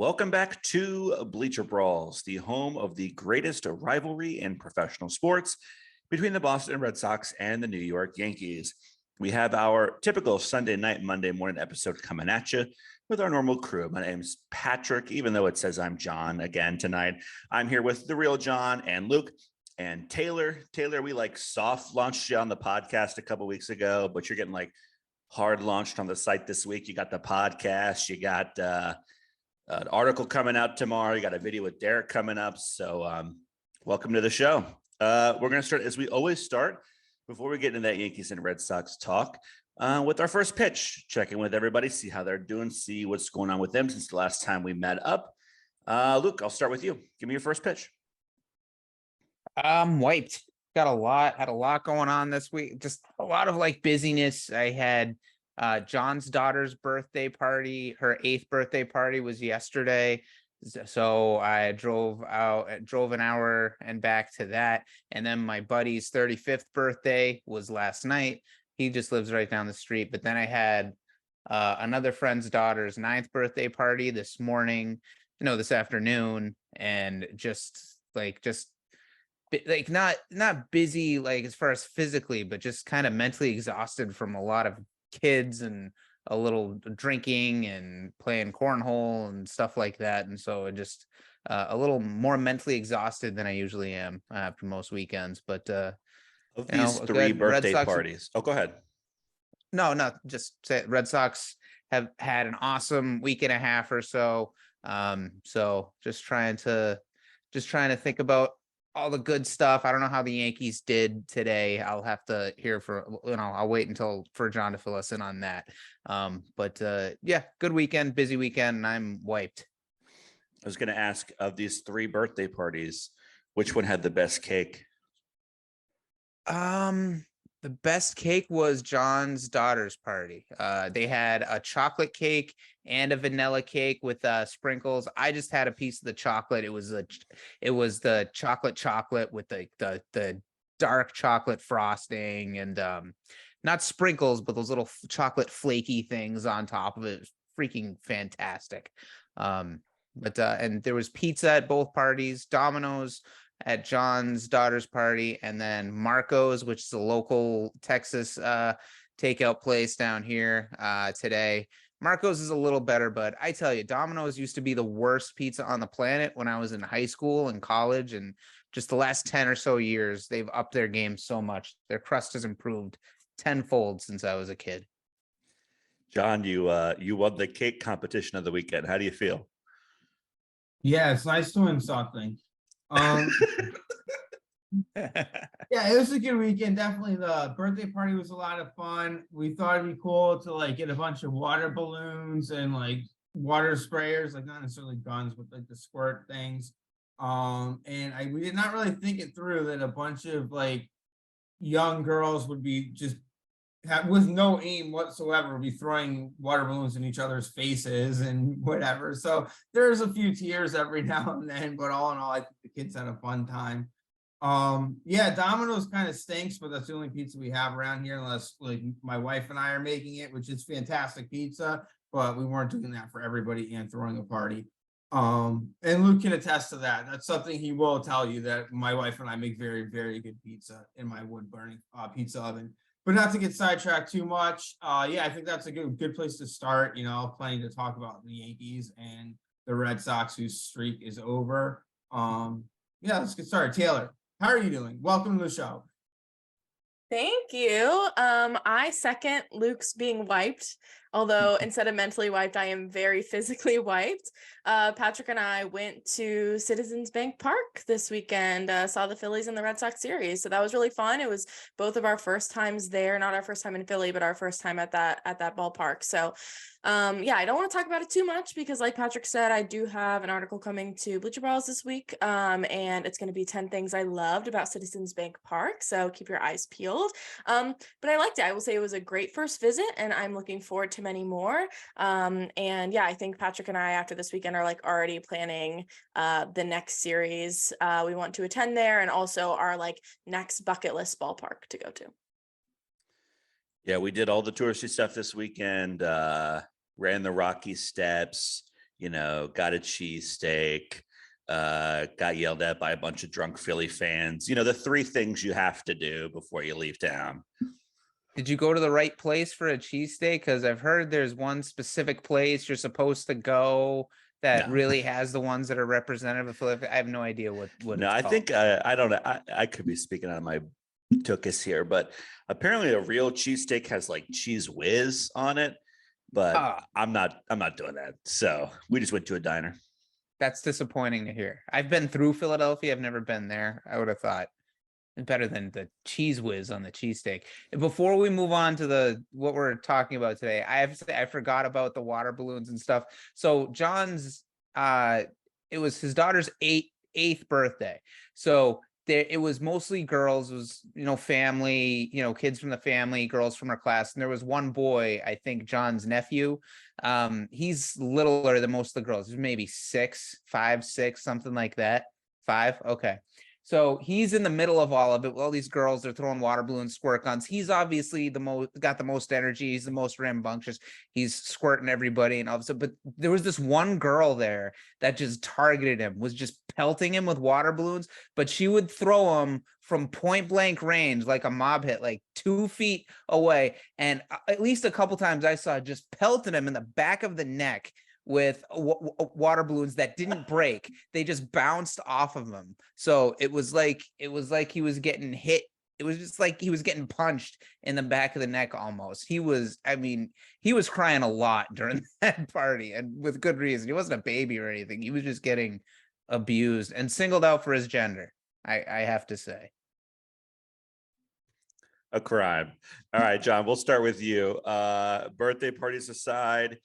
Welcome back to Bleacher Brawls, the home of the greatest rivalry in professional sports between the Boston Red Sox and the New York Yankees. We have our typical Sunday night, Monday morning episode coming at you with our normal crew. My name's Patrick, even though it says I'm John again tonight. I'm here with the real John and Luke and Taylor. Taylor, we soft launched you on the podcast a couple weeks ago, but you're getting hard launched on the site this week. You got the podcast, you got an article coming out tomorrow. You got a video with Derek coming up. So welcome to the show. We're going to start as we always start before we get into that Yankees and Red Sox talk with our first pitch, check in with everybody, see how they're doing, see what's going on with them since the last time we met up. Luke, I'll start with you. Give me your first pitch. I'm wiped. Had a lot going on this week. Just a lot of busyness. I had John's daughter's birthday party. Her 8th birthday party was yesterday. So I drove an hour and back to that. And then my buddy's 35th birthday was last night. He just lives right down the street. But then I had another friend's daughter's 9th birthday party this afternoon. And not busy as far as physically, but just kind of mentally exhausted from a lot of kids and a little drinking and playing cornhole and stuff like that. And so it just a little more mentally exhausted than I usually am after most weekends. But of these three birthday parties. Oh, go ahead. No, just say Red Sox have had an awesome week and a half or so. So just trying to think about all the good stuff. I don't know how the Yankees did today. I'll have to hear I'll wait for John to fill us in on that. But good weekend, busy weekend, and I'm wiped. I was going to ask, of these three birthday parties, which one had the best cake? The best cake was John's daughter's party. They had a chocolate cake and a vanilla cake with sprinkles. I just had a piece of the chocolate. It was the chocolate with the dark chocolate frosting and not sprinkles, but those little chocolate flaky things on top of it. Freaking fantastic. And there was pizza at both parties, Domino's at John's daughter's party, and then Marco's, which is a local Texas takeout place down here today. Marco's is a little better, but I tell you, Domino's used to be the worst pizza on the planet when I was in high school and college, and just the last 10 or so years, they've upped their game so much. Their crust has improved tenfold since I was a kid. John, you won the cake competition of the weekend. How do you feel? Yeah, it's nice to win something. Yeah, it was a good weekend. Definitely the birthday party was a lot of fun. We thought it'd be cool to get a bunch of water balloons and water sprayers, not necessarily guns, but the squirt things. We did not really think it through that a bunch of young girls would be just with no aim whatsoever, be throwing water balloons in each other's faces and whatever. So there's a few tears every now and then, but all in all, I think the kids had a fun time. Domino's kind of stinks, but that's the only pizza we have around here, unless my wife and I are making it, which is fantastic pizza, but we weren't doing that for everybody and throwing a party. And Luke can attest to that. That's something he will tell you, that my wife and I make very, very good pizza in my wood burning pizza oven. But not to get sidetracked too much. I think that's a good place to start. Plenty to talk about the Yankees and the Red Sox, whose streak is over. Let's get started. Taylor, how are you doing? Welcome to the show. Thank you. I second Luke's being wiped, although instead of mentally wiped, I am very physically wiped. Patrick and I went to Citizens Bank Park this weekend, saw the Phillies and the Red Sox series. So that was really fun. It was both of our first times there, not our first time in Philly, but our first time at that ballpark. So I don't want to talk about it too much because, like Patrick said, I do have an article coming to Bleacher Brawls this week, and it's going to be 10 things I loved about Citizens Bank Park, so keep your eyes peeled. But I liked it. I will say it was a great first visit, and I'm looking forward to many more. I think Patrick and I, after this weekend, are already planning the next series we want to attend there, and also our next bucket list ballpark to go to. Yeah, we did all the touristy stuff this weekend. Ran the Rocky Steps, got a cheesesteak, got yelled at by a bunch of drunk Philly fans. The three things you have to do before you leave town. Did you go to the right place for a cheesesteak? Because I've heard there's one specific place you're supposed to go that No. really has the ones that are representative of Philadelphia. I have no idea what No, I think I don't know. I could be speaking out of my tuchus here, but apparently a real cheesesteak has like cheese whiz on it. But I'm not doing that. So we just went to a diner. That's disappointing to hear. I've been through Philadelphia. I've never been there. I would have thought better than the cheese whiz on the cheesesteak. Before we move on to what we're talking about today, I have to say I forgot about the water balloons and stuff. So John's it was his daughter's eighth birthday. So it was mostly girls. It was, family, kids from the family, girls from our class. And there was one boy, I think John's nephew. He's littler than most of the girls. He's maybe 5, 6, something like that. 5. Okay. So he's in the middle of all of it. All these girls, they're throwing water balloons, squirt guns. He's obviously got the most energy. He's the most rambunctious. He's squirting everybody and all of a sudden. But there was this one girl there that just targeted him, was just pelting him with water balloons. But she would throw him from point blank range, like a mob hit, like 2 feet away. And at least a couple times I saw just pelting him in the back of the neck with water balloons that didn't break. They just bounced off of him. So it was like he was getting hit. It was just like he was getting punched in the back of the neck almost. He was crying a lot during that party, and with good reason. He wasn't a baby or anything. He was just getting abused and singled out for his gender, I have to say. A crime. All right, John, we'll start with you. Birthday parties aside,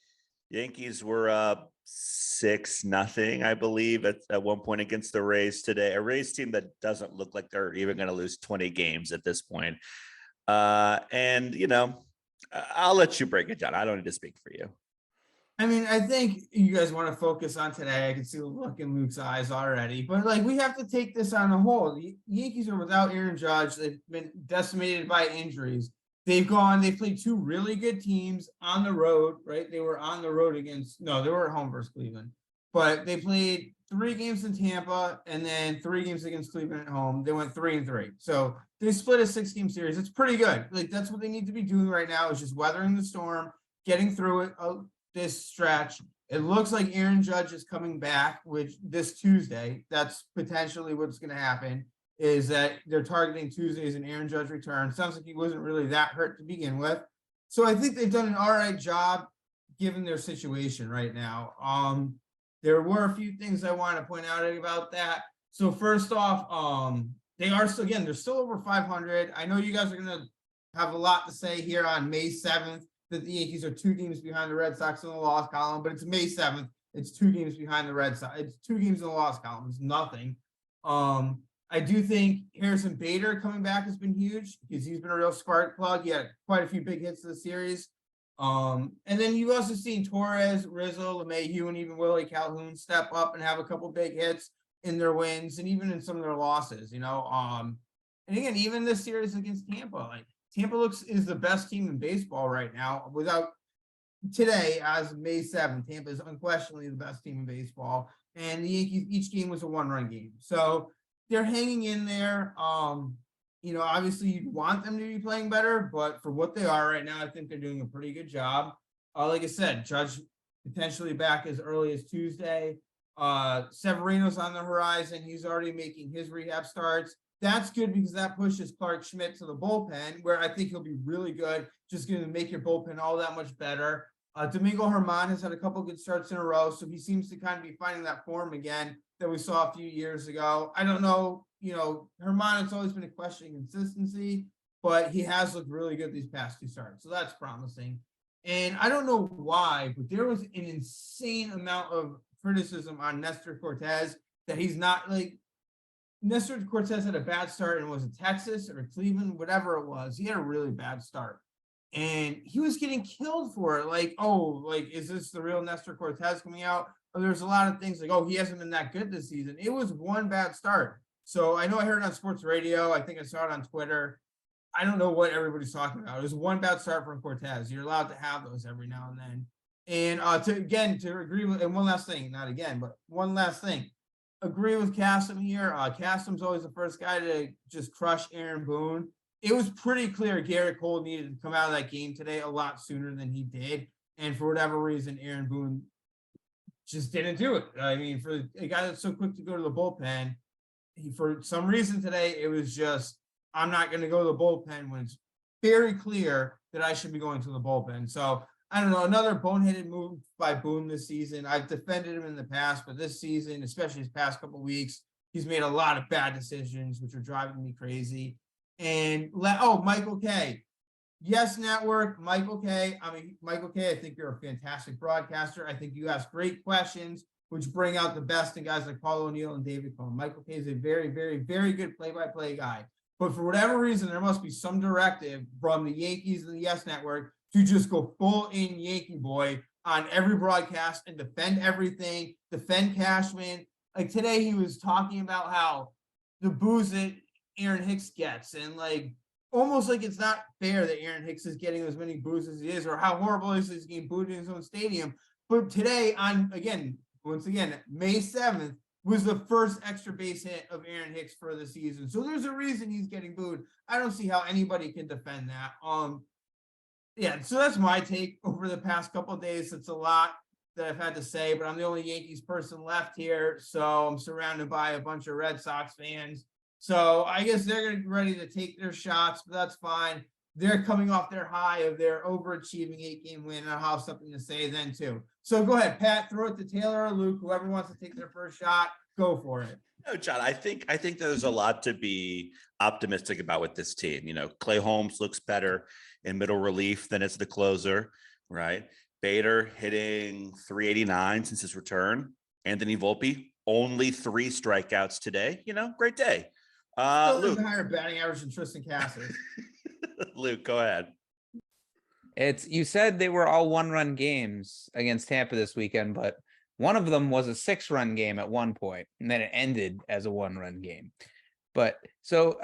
Yankees were up 6-0, I believe, at one point against the Rays today. A Rays team that doesn't look like they're even going to lose 20 games at this point. And I'll let you break it down. I don't need to speak for you. I mean, I think you guys want to focus on today. I can see the look in Luke's eyes already. But, we have to take this on the whole. The Yankees are without Aaron Judge. They've been decimated by injuries. They played 2 really good teams on the road, right? They were on the road they were at home versus Cleveland. But they played 3 games in Tampa and then 3 games against Cleveland at home. They went 3-3. So they split a 6-game series. It's pretty good. That's what they need to be doing right now, is just weathering the storm, getting through it, this stretch. It looks like Aaron Judge is coming back, which this Tuesday, that's potentially what's going to happen, is that they're targeting Tuesdays and Aaron Judge return. Sounds like he wasn't really that hurt to begin with. So I think they've done an all right job given their situation right now. There were a few things I want to point out about that. So first off, they're still over 500. I know you guys are going to have a lot to say here on May 7th, that the Yankees are 2 games behind the Red Sox in the loss column, but it's May 7th. It's 2 games behind the Red Sox. It's 2 games in the loss column. It's nothing. I do think Harrison Bader coming back has been huge because he's been a real spark plug. He had quite a few big hits this series. And then you've also seen Torres, Rizzo, LeMahieu, and even Willie Calhoun step up and have a couple big hits in their wins and even in some of their losses, And again, even this series against Tampa, Tampa is the best team in baseball right now. Without today, as May 7th, Tampa is unquestionably the best team in baseball. And the Yankees, each game was a 1-run game. So they're hanging in there. Obviously you'd want them to be playing better, but for what they are right now, I think they're doing a pretty good job. Like I said, Judge potentially back as early as Tuesday. Severino's on the horizon. He's already making his rehab starts. That's good because that pushes Clark Schmidt to the bullpen, where I think he'll be really good. Just going to make your bullpen all that much better. Domingo Germán has had a couple good starts in a row, so he seems to kind of be finding that form again that we saw a few years ago. I don't know, Germán, it's always been a question of consistency, but he has looked really good these past 2 starts, so that's promising. And I don't know why, but there was an insane amount of criticism on Nestor Cortez that he's not Nestor Cortez had a bad start, and was it Texas or Cleveland, whatever it was. He had a really bad start. And he was getting killed for it. Is this the real Nestor Cortez coming out? Or there's a lot of things he hasn't been that good this season. It was one bad start. So I know I heard it on sports radio. I think I saw it on Twitter. I don't know what everybody's talking about. It was one bad start from Cortez. You're allowed to have those every now and then. And to agree with, and one last thing, not again, but one last thing. Agree with Cassim here. Cassim's always the first guy to just crush Aaron Boone. It was pretty clear Garrett Cole needed to come out of that game today a lot sooner than he did. And for whatever reason, Aaron Boone just didn't do it. I mean, for a guy that's so quick to go to the bullpen, for some reason today, it was just, I'm not going to go to the bullpen when it's very clear that I should be going to the bullpen. So I don't know, another boneheaded move by Boone this season. I've defended him in the past, but this season, especially his past couple of weeks, he's made a lot of bad decisions, which are driving me crazy. And Michael K. Yes, Network, Michael K. Michael K., I think you're a fantastic broadcaster. I think you ask great questions, which bring out the best in guys like Paul O'Neill and David Cohn. Michael K. is a very, very, very good play-by-play guy. But for whatever reason, there must be some directive from the Yankees and the Yes Network to just go full in Yankee boy on every broadcast and defend everything, defend Cashman. Like today, he was talking about how the boos that Aaron Hicks gets, and like almost like it's not fair that Aaron Hicks is getting as many boos as he is, or how horrible it is he's getting booed in his own stadium. But today, once again, May 7th was the first extra base hit of Aaron Hicks for the season. So there's a reason he's getting booed. I don't see how anybody can defend that. Yeah, so that's my take over the past couple of days. It's a lot that I've had to say, but I'm the only Yankees person left here, so I'm surrounded by a bunch of Red Sox fans. So I guess they're going to be ready to take their shots, but that's fine. They're coming off their high of their overachieving 8-game win, and I'll have something to say then too. So go ahead, Pat, throw it to Taylor or Luke, whoever wants to take their first shot, go for it. No, John, I think there's a lot to be optimistic about with this team. You know, Clay Holmes looks better in middle relief than as the closer, right? Bader hitting 389 since his return. Anthony Volpe, only 3 strikeouts today. You know, great day. Luke, higher batting average than Tristan Cassis. Luke, go ahead. You said they were all 1-run games against Tampa this weekend, but one of them was a 6-run game at one point, and then it ended as a 1-run game. But so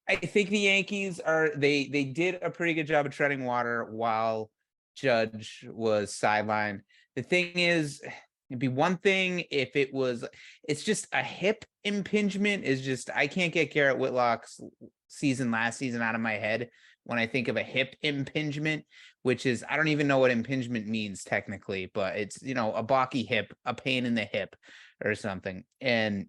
I think the Yankees they did a pretty good job of treading water while Judge was sidelined. The thing is, it'd be one thing if it's just a hip impingement is just, I can't get Garrett Whitlock's season last season out of my head when I think of a hip impingement, which is, I don't even know what impingement means technically, but it's, you know, a balky hip, a pain in the hip or something. And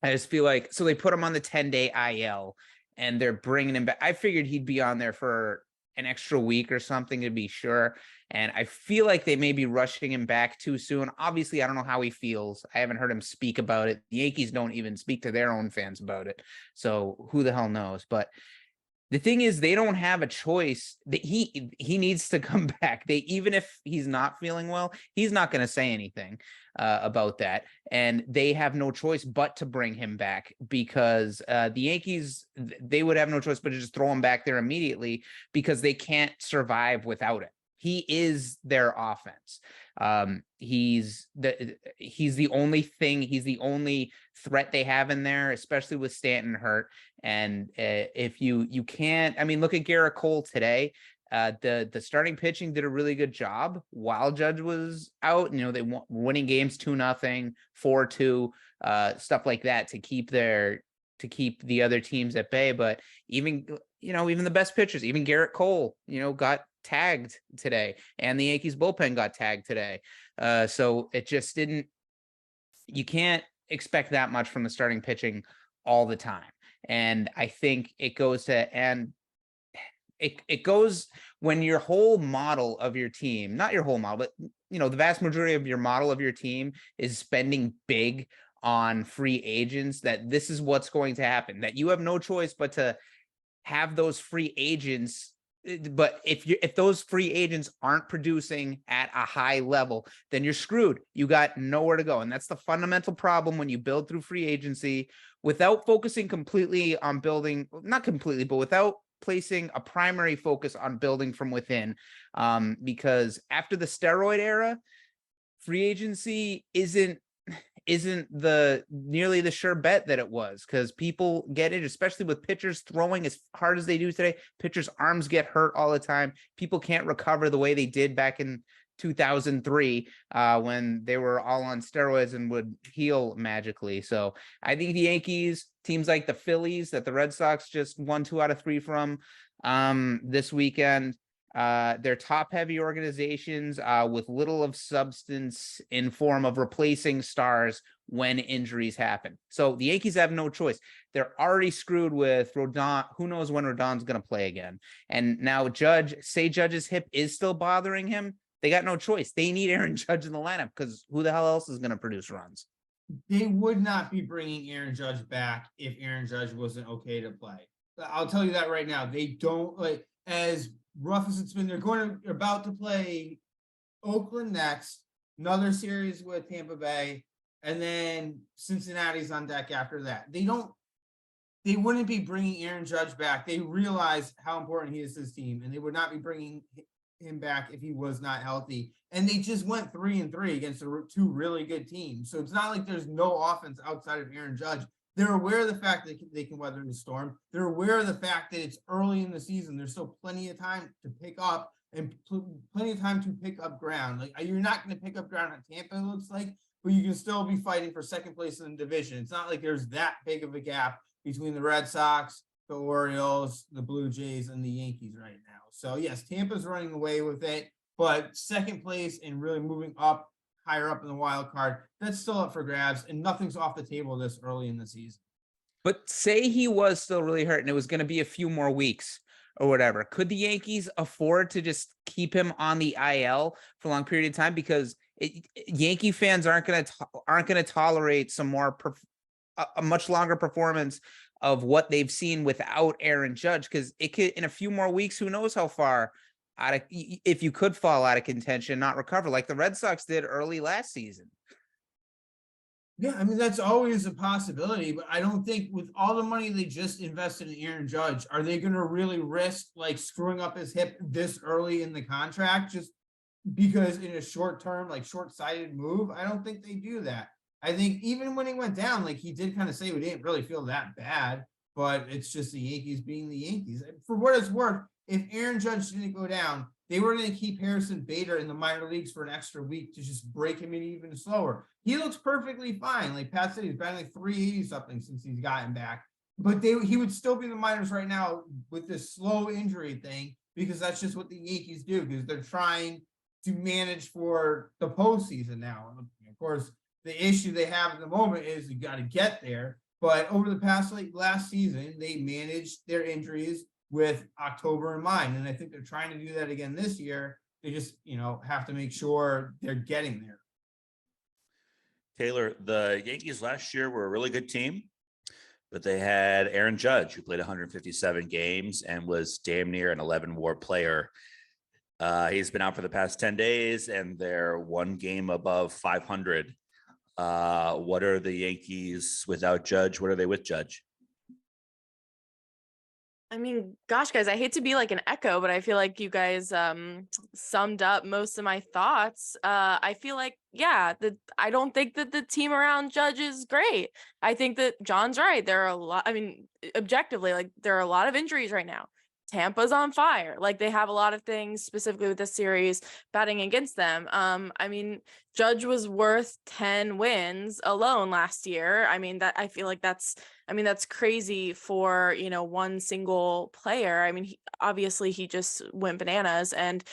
I just feel like, so they put him on the 10-day IL and they're bringing him back. I figured he'd be on there for an extra week or something to be sure. And I feel like they may be rushing him back too soon. Obviously, I don't know how he feels. I haven't heard him speak about it. The Yankees don't even speak to their own fans about it. So who the hell knows? But the thing is, they don't have a choice. That he needs to come back. Even if he's not feeling well, he's not going to say anything about that. And they have no choice but to bring him back, because the Yankees, they would have no choice but to just throw him back there immediately, because they can't survive without it. He is their offense. He's the only thing. He's the only threat they have in there, especially with Stanton hurt. And if you can't, I mean, look at Garrett Cole today. The starting pitching did a really good job while Judge was out. You know, they winning games 2-0, 4-2, stuff like that to keep the other teams at bay. But even the best pitchers, even Garrett Cole, got tagged today, and the Yankees bullpen got tagged today. So it just didn't, you can't expect that much from the starting pitching all the time. And I think it goes when your whole model of your team, not your whole model, but the vast majority of your model of your team is spending big on free agents, that this is what's going to happen, that you have no choice but to have those free agents. But if those free agents aren't producing at a high level, then you're screwed. You got nowhere to go. And that's the fundamental problem when you build through free agency without focusing completely on building, not completely, but without placing a primary focus on building from within. Because after the steroid era, free agency isn't nearly the sure bet that it was, because people get it, especially with pitchers throwing as hard as they do today. Pitchers' arms get hurt all the time. People can't recover the way they did back in 2003 when they were all on steroids and would heal magically. So I think the Yankees, teams like the Phillies that the Red Sox just won 2 out of 3 from this weekend, they're top heavy organizations with little of substance in form of replacing stars when injuries happen. So the Yankees have no choice. They're already screwed with Rodon. Who knows when Rodon's going to play again? And now Judge's hip is still bothering him. They got no choice. They need Aaron Judge in the lineup because who the hell else is going to produce runs? They would not be bringing Aaron Judge back if Aaron Judge wasn't okay to play. I'll tell you that right now. They don't, like, as rough as it's been, they're about to play Oakland next, another series with Tampa Bay, and then Cincinnati's on deck after that. They wouldn't be bringing Aaron Judge back. They realize how important he is to this team, and they would not be bringing him back if he was not healthy. And they just went 3-3 against 2 really good teams. So it's not like there's no offense outside of Aaron Judge. They're aware of the fact that they can weather the storm. They're aware of the fact that it's early in the season. There's still plenty of time to pick up and plenty of time to pick up ground. Like, you're not going to pick up ground on Tampa, it looks like, but you can still be fighting for second place in the division. It's not like there's that big of a gap between the Red Sox, the Orioles, the Blue Jays, and the Yankees right now. So yes, Tampa's running away with it, but second place and really moving up, higher up in the wild card, that's still up for grabs, and nothing's off the table this early in the season. But say he was still really hurt and it was going to be a few more weeks or whatever. Could the Yankees afford to just keep him on the IL for a long period of time? Because Yankee fans aren't going to tolerate some more a much longer performance of what they've seen without Aaron Judge, because it could, in a few more weeks, who knows how far out of, if you could fall out of contention, not recover like the Red Sox did early last season. Yeah, I mean, that's always a possibility, but I don't think with all the money they just invested in Aaron Judge, are they going to really risk like screwing up his hip this early in the contract just because in a short term, like short-sighted move? I don't think they do that. I think even when he went down, like he did kind of say we didn't really feel that bad, but it's just the Yankees being the Yankees. For what it's worth, if Aaron Judge didn't go down, they were going to keep Harrison Bader in the minor leagues for an extra week to just break him in even slower. He looks perfectly fine. Like Pat said, he's batting like 380 something since he's gotten back. But he would still be in the minors right now with this slow injury thing, because that's just what the Yankees do, because they're trying to manage for the postseason now. And of course, the issue they have at the moment is you got to get there. But over the past, like last season, they managed their injuries with October in mind. And I think they're trying to do that again this year. They just, have to make sure they're getting there. Taylor, the Yankees last year were a really good team, but they had Aaron Judge, who played 157 games and was damn near an 11 WAR player. He's been out for the past 10 days and they're 1 game above 500. What are the Yankees without Judge? What are they with Judge? I mean, gosh, guys, I hate to be like an echo, but I feel like you guys summed up most of my thoughts. I feel like, I don't think that the team around Judge is great. I think that John's right. There are a lot, objectively, like there are a lot of injuries right now. Tampa's on fire. Like they have a lot of things specifically with this series batting against them. Judge was worth 10 wins alone last year. I feel like that's crazy for, one single player. He just went bananas and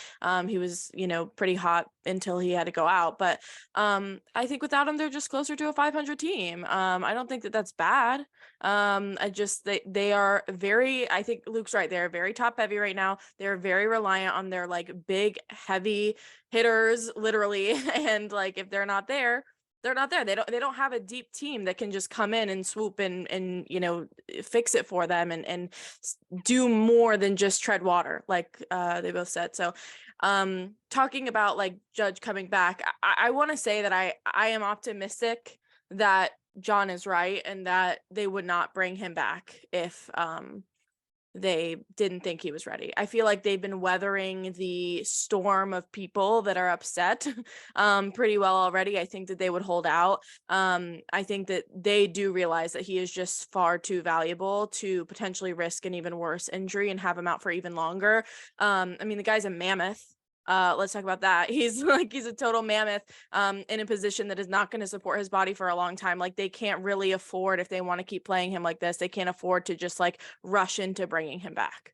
he was, pretty hot until he had to go out. But I think without him, they're just closer to a 500 team. I don't think that that's bad. They are very, I think Luke's right. They're very top heavy right now. They're very reliant on their like big, heavy hitters, literally. And like, if they're not there, they're not there. They don't have a deep team that can just come in and swoop and fix it for them and do more than just tread water, like they both said. So talking about like Judge coming back, I want to say that I am optimistic that John is right and that they would not bring him back if they didn't think he was ready. I feel like they've been weathering the storm of people that are upset pretty well already. I think that they would hold out. I think that they do realize that he is just far too valuable to potentially risk an even worse injury and have him out for even longer. The guy's a mammoth. let's talk about that. He's a total mammoth in a position that is not going to support his body for a long time. Like, they can't really afford, if they want to keep playing him like this, they can't afford to just like rush into bringing him back.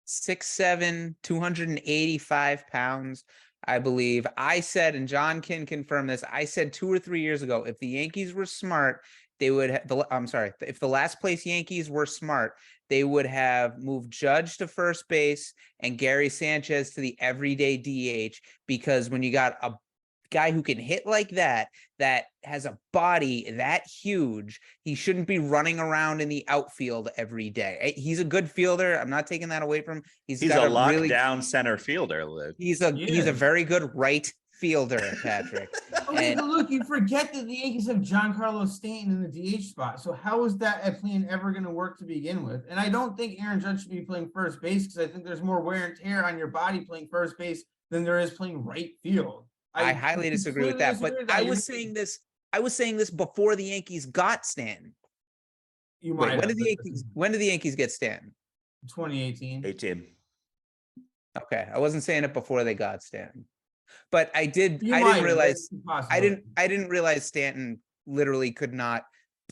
6'7", 285 pounds, I believe. I said, and John can confirm this, I said 2 or 3 years ago, if the Yankees were smart, they would if the last place Yankees were smart, they would have moved Judge to first base and Gary Sanchez to the everyday DH, because when you got a guy who can hit like that has a body that huge, he shouldn't be running around in the outfield every day. He's a good fielder. I'm not taking that away from him. He's got a lockdown center fielder, Luke. He's a very good right fielder, Patrick. Okay, but look, you forget that the Yankees have Giancarlo Stanton in the DH spot. So how is that plan ever going to work to begin with? And I don't think Aaron Judge should be playing first base, because I think there's more wear and tear on your body playing first base than there is playing right field. I highly disagree with that, but I was saying this before the Yankees got Stanton. When did the Yankees get Stanton? 2018. 18. Okay, I wasn't saying it before they got Stanton, but I didn't realize Stanton literally could not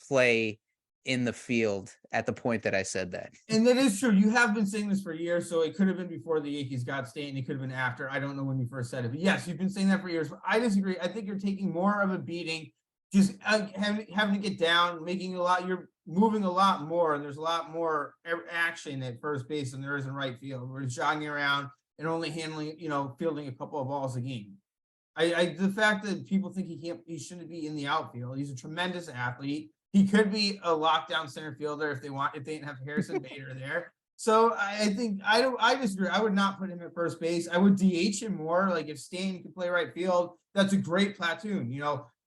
play in the field at the point that I said that. And that is true. You have been saying this for years, so it could have been before the Yankees got Stanton. It could have been after. I don't know when you first said it, but yes, you've been saying that for years. But I disagree. I think you're taking more of a beating, just having to get down, you're moving a lot more, and there's a lot more action at first base than there is in right field. We're jogging around and only handling, fielding a couple of balls a game. The fact that people think he shouldn't be in the outfield. He's a tremendous athlete. He could be a lockdown center fielder if they didn't have Harrison Bader there. So I disagree. I would not put him at first base. I would DH him more. Like, if Stanton could play right field, that's a great platoon.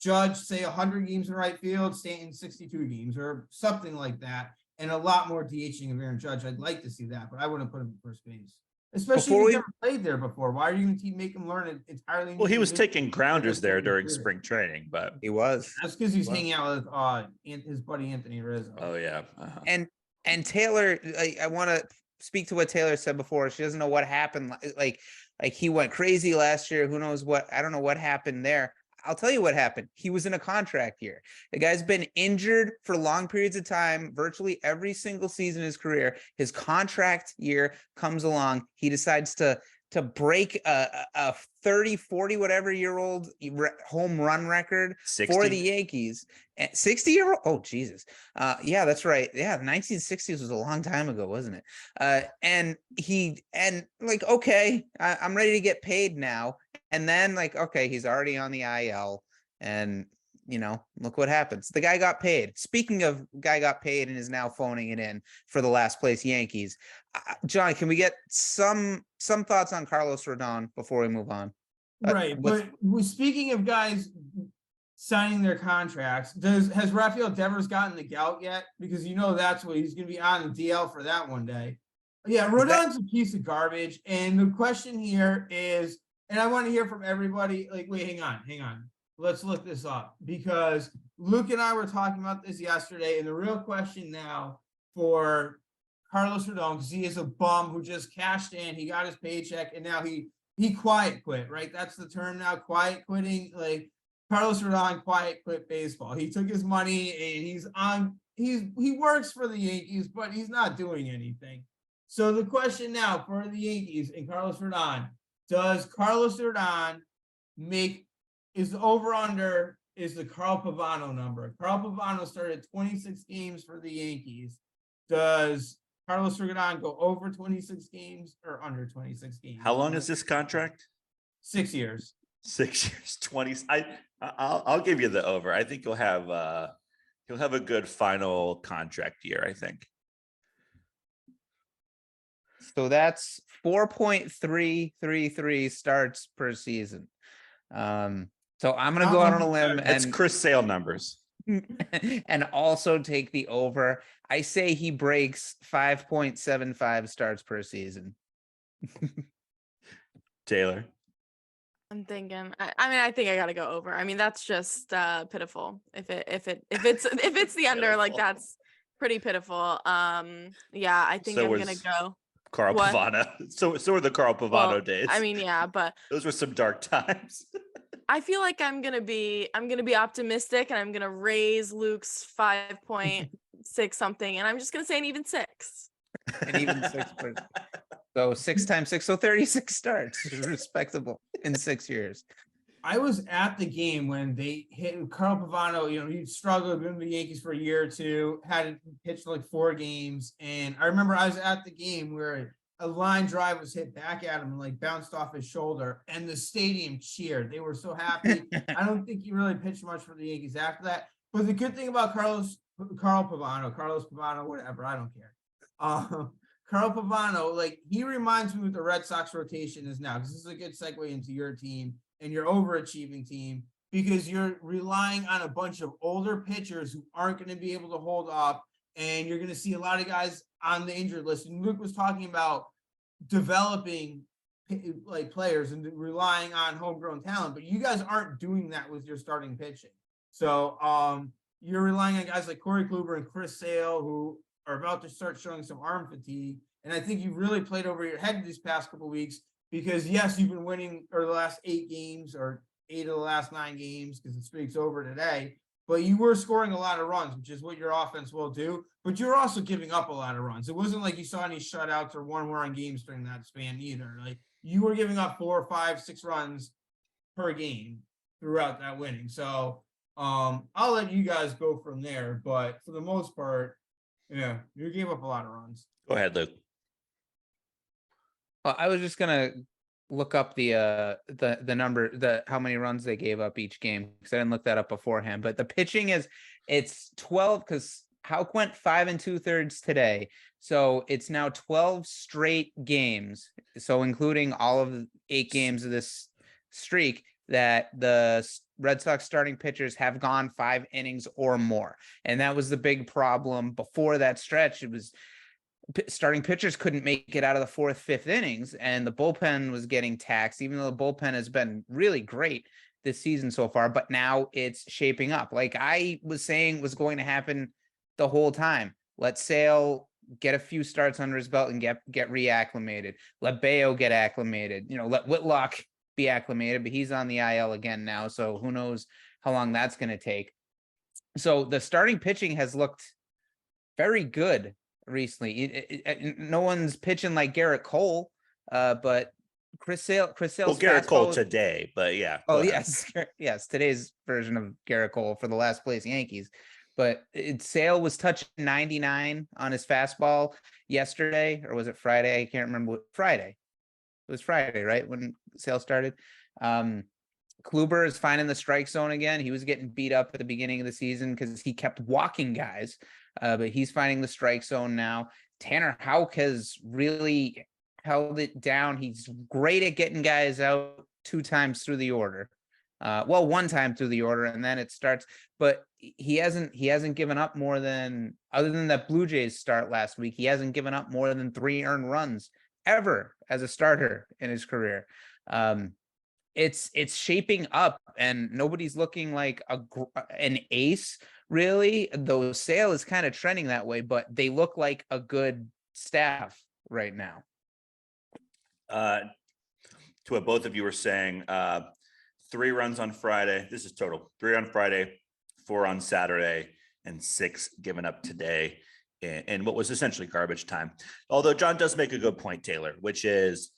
Judge, say 100 games in right field, Stanton 62 games or something like that, and a lot more DHing of Aaron Judge. I'd like to see that, but I wouldn't put him at first base. Especially if he's never played there before. Why are you going to make him learn it entirely? Well, he was taking grounders there during spring training, but he was. That's because he's hanging out with his buddy Anthony Rizzo. Oh yeah. And Taylor, I want to speak to what Taylor said before. She doesn't know what happened. Like he went crazy last year. Who knows what? I don't know what happened there. I'll tell you what happened. He was in a contract year. The guy's been injured for long periods of time, virtually every single season in his career. His contract year comes along. He decides to break a 30, 40, whatever year old home run record 60. For the Yankees. 60-year-old? Oh, Jesus. Yeah, that's right. Yeah, the 1960s was a long time ago, wasn't it? Okay, I'm ready to get paid now. And then okay, he's already on the IL, and look what happens. The guy got paid. Speaking of guy got paid and is now phoning it in for the last place Yankees. John, can we get some thoughts on Carlos Rodon before we move on? Right, but speaking of guys signing their contracts, has Rafael Devers gotten the gout yet? Because that's what he's going to be on the DL for that one day. Yeah, Rodon's a piece of garbage, and the question here is, and I want to hear from everybody. Wait, hang on. Let's look this up, because Luke and I were talking about this yesterday, and the real question now for Carlos Rodon, because he is a bum who just cashed in, he got his paycheck, and now he quiet quit, right? That's the term now, quiet quitting. Carlos Rodon quiet quit baseball. He took his money and he works for the Yankees, but he's not doing anything. So the question now for the Yankees and Carlos Rodon: does Carlos Rodon is the over-under is the Carl Pavano number? Carl Pavano started 26 games for the Yankees. Does Carlos Rodon go over 26 games or under 26 games? How long is this contract? 6 years. 6 years, 20. I'll give you the over. I think he'll have a good final contract year, I think. So that's 4.333 starts per season. So I'm going to go out on a limb. It's Chris Sale numbers. And also take the over. I say he breaks 5.75 starts per season. Taylor. I'm thinking. I think I gotta go over. I mean, that's just pitiful. If it's the under, that's pretty pitiful. Yeah, I think I'm gonna go. Carl What? Pavano. So were the Carl Pavano Well, days. I mean, yeah, but Those were some dark times. I feel like I'm gonna be optimistic, and I'm gonna raise Luke's 5.6 something, and I'm just gonna say an even 6. And even 6. So 6 times 6, so 36 starts. Respectable in 6 years. I was at the game when they hit Carl Pavano. He struggled, been to the Yankees for a year or two, had pitched like 4 games. And I remember I was at the game where a line drive was hit back at him and like bounced off his shoulder, and the stadium cheered. They were so happy. I don't think he really pitched much for the Yankees after that. But the good thing about Carlos Pavano, whatever, I don't care. Carl Pavano, like, he reminds me what the Red Sox rotation is now, because this is a good segue into your team and your overachieving team, because you're relying on a bunch of older pitchers who aren't going to be able to hold up, and you're going to see a lot of guys on the injured list. And Luke was talking about developing like players and relying on homegrown talent, but you guys aren't doing that with your starting pitching. So you're relying on guys like Corey Kluber and Chris Sale, who are about to start showing some arm fatigue. And I think you've really played over your head these past couple of weeks, because yes, you've been winning the last 8 games or 8 of the last 9 games, because the streak's over today, but you were scoring a lot of runs, which is what your offense will do. But you're also giving up a lot of runs. It wasn't like you saw any shutouts or 1-run games during that span either. Like, you were giving up 4, 5, 6 runs per game throughout that winning. So I'll let you guys go from there. But for the most part, yeah, you gave up a lot of runs. Go ahead, Luke. Well, I was just gonna look up the number, how many runs they gave up each game, because I didn't look that up beforehand. But the pitching it's 12, because Houck went 5 2/3 today, so it's now 12 straight games. So including all of the 8 games of this streak, that the Red Sox starting pitchers have gone 5 innings or more, and that was the big problem before that stretch. It was starting pitchers couldn't make it out of the 4th, 5th innings, and the bullpen was getting taxed, even though the bullpen has been really great this season so far. But now it's shaping up, like I was saying was going to happen the whole time. Let Sale get a few starts under his belt and get reacclimated. Let Bayo get acclimated. Let Whitlock be acclimated, but he's on the IL again now, so who knows how long that's going to take. So the starting pitching has looked very good recently. No one's pitching like Garrett Cole, but Chris Sale's Garrett Cole today, but yeah. Oh yes, today's version of Garrett Cole for the last place Yankees. But Sale was touching 99 on his fastball yesterday, or was it Friday? I can't remember. Friday. It was Friday, right, when Sale started. Kluber is finding the strike zone again. He was getting beat up at the beginning of the season because he kept walking guys, but he's finding the strike zone now. Tanner Houck has really held it down. He's great at getting guys out 2 times through the order. 1 time through the order, and then it starts. But he hasn't given up more than, other than that Blue Jays start last week, he hasn't given up more than 3 earned runs ever as a starter in his career. It's shaping up, and nobody's looking like an ace really, though Sale is kind of trending that way, but they look like a good staff right now. To what both of you were saying, 3 runs on Friday. This is total. 3 on Friday, 4 on Saturday, and 6 given up today in what was essentially garbage time. Although John does make a good point, Taylor, which is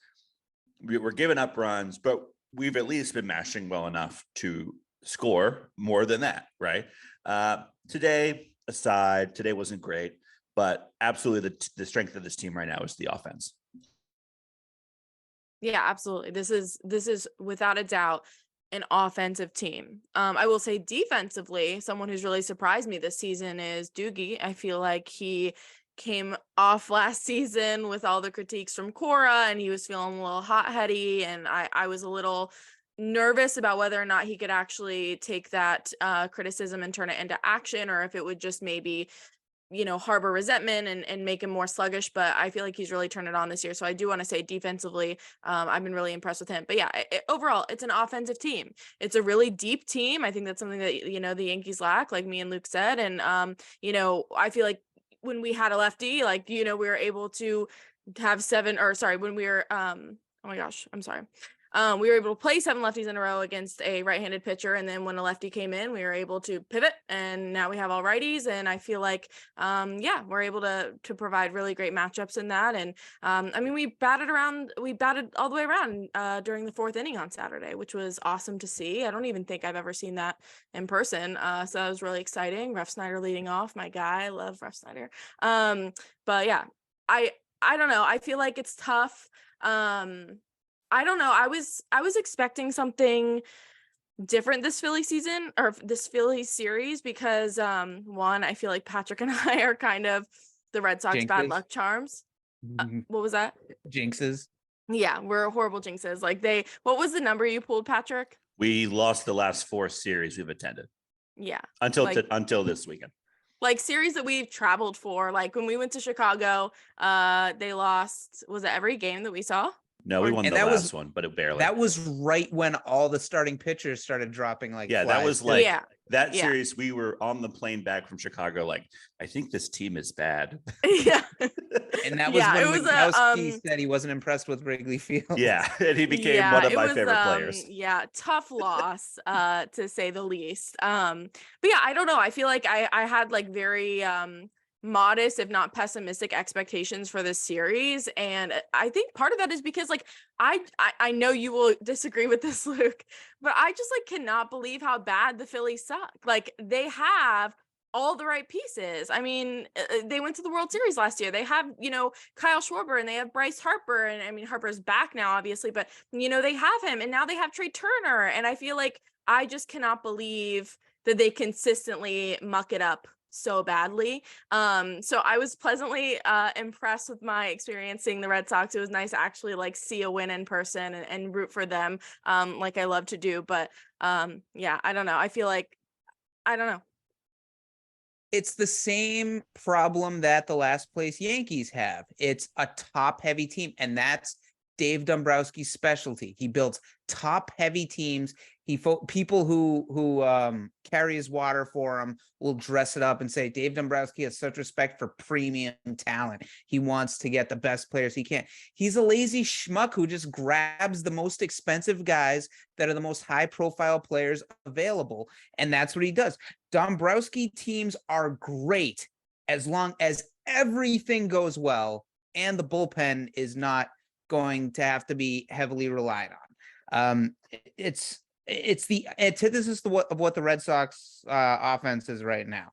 we're giving up runs, but we've at least been mashing well enough to score more than that, right? Today aside, today wasn't great, but absolutely the strength of this team right now is the offense. Yeah, absolutely. This is without a doubt an offensive team. I will say defensively, someone who's really surprised me this season is Doogie. I feel like he came off last season with all the critiques from Cora, and he was feeling a little hot-heady, and I was a little nervous about whether or not he could actually take that criticism and turn it into action, or if it would just maybe harbor resentment and make him more sluggish. But I feel like he's really turned it on this year. So I do want to say defensively, I've been really impressed with him. But yeah, overall, it's an offensive team. It's a really deep team. I think that's something that, the Yankees lack, like me and Luke said. And, I feel like when we had a lefty, like, we were able to have when we were, oh my gosh, I'm sorry. We were able to play 7 lefties in a row against a right-handed pitcher. And then when a lefty came in, we were able to pivot, and now we have all righties. And I feel like, we're able to provide really great matchups in that. And we batted all the way around during the 4th inning on Saturday, which was awesome to see. I don't even think I've ever seen that in person. So that was really exciting. Ref Snyder leading off, my guy. I love Ref Snyder. But yeah, I don't know. I feel like it's tough. I don't know. I was expecting something different this Philly season or this Philly series because one, I feel like Patrick and I are kind of the Red Sox bad luck charms. What was that? Jinxes. Yeah, we're horrible jinxes. Like what was the number you pulled, Patrick? We lost the last 4 series we've attended. Yeah. Until this weekend. Like series that we've traveled for, like when we went to Chicago, they lost, was it every game that we saw? No, we won the last one, but it barely. That was right when all the starting pitchers started dropping like flies. That was like that series. We were on the plane back from Chicago. Like, I think this team is bad. Yeah, and that was when Dombrowski said he wasn't impressed with Wrigley Field. Yeah, and he became one of my favorite players. Yeah, tough loss, to say the least. But yeah, I don't know. I feel like I had like very modest, if not pessimistic, expectations for this series, and I think part of that is because like I know you will disagree with this, Luke, but I just like cannot believe how bad the Phillies suck. Like they have all the right pieces. I mean, they went to the World Series last year. They have, Kyle Schwarber, and they have Bryce Harper, and I mean Harper's back now obviously, but they have him, and now they have Trey Turner, and I feel like I just cannot believe that they consistently muck it up so badly. So I was pleasantly impressed with my experience seeing the Red Sox. It was nice to actually like see a win in person and root for them, like I love to do. But yeah, I don't know. I feel like I don't know. It's the same problem that the last place Yankees have. It's a top heavy team, and that's Dave Dombrowski's specialty. He builds top heavy teams. People who carry his water for him will dress it up and say Dave Dombrowski has such respect for premium talent. He wants to get the best players he can. He's a lazy schmuck who just grabs the most expensive guys that are the most high profile players available. And that's what he does. Dombrowski teams are great as long as everything goes well and the bullpen is not going to have to be heavily relied on. It's the antithesis of what the Red Sox offense is right now.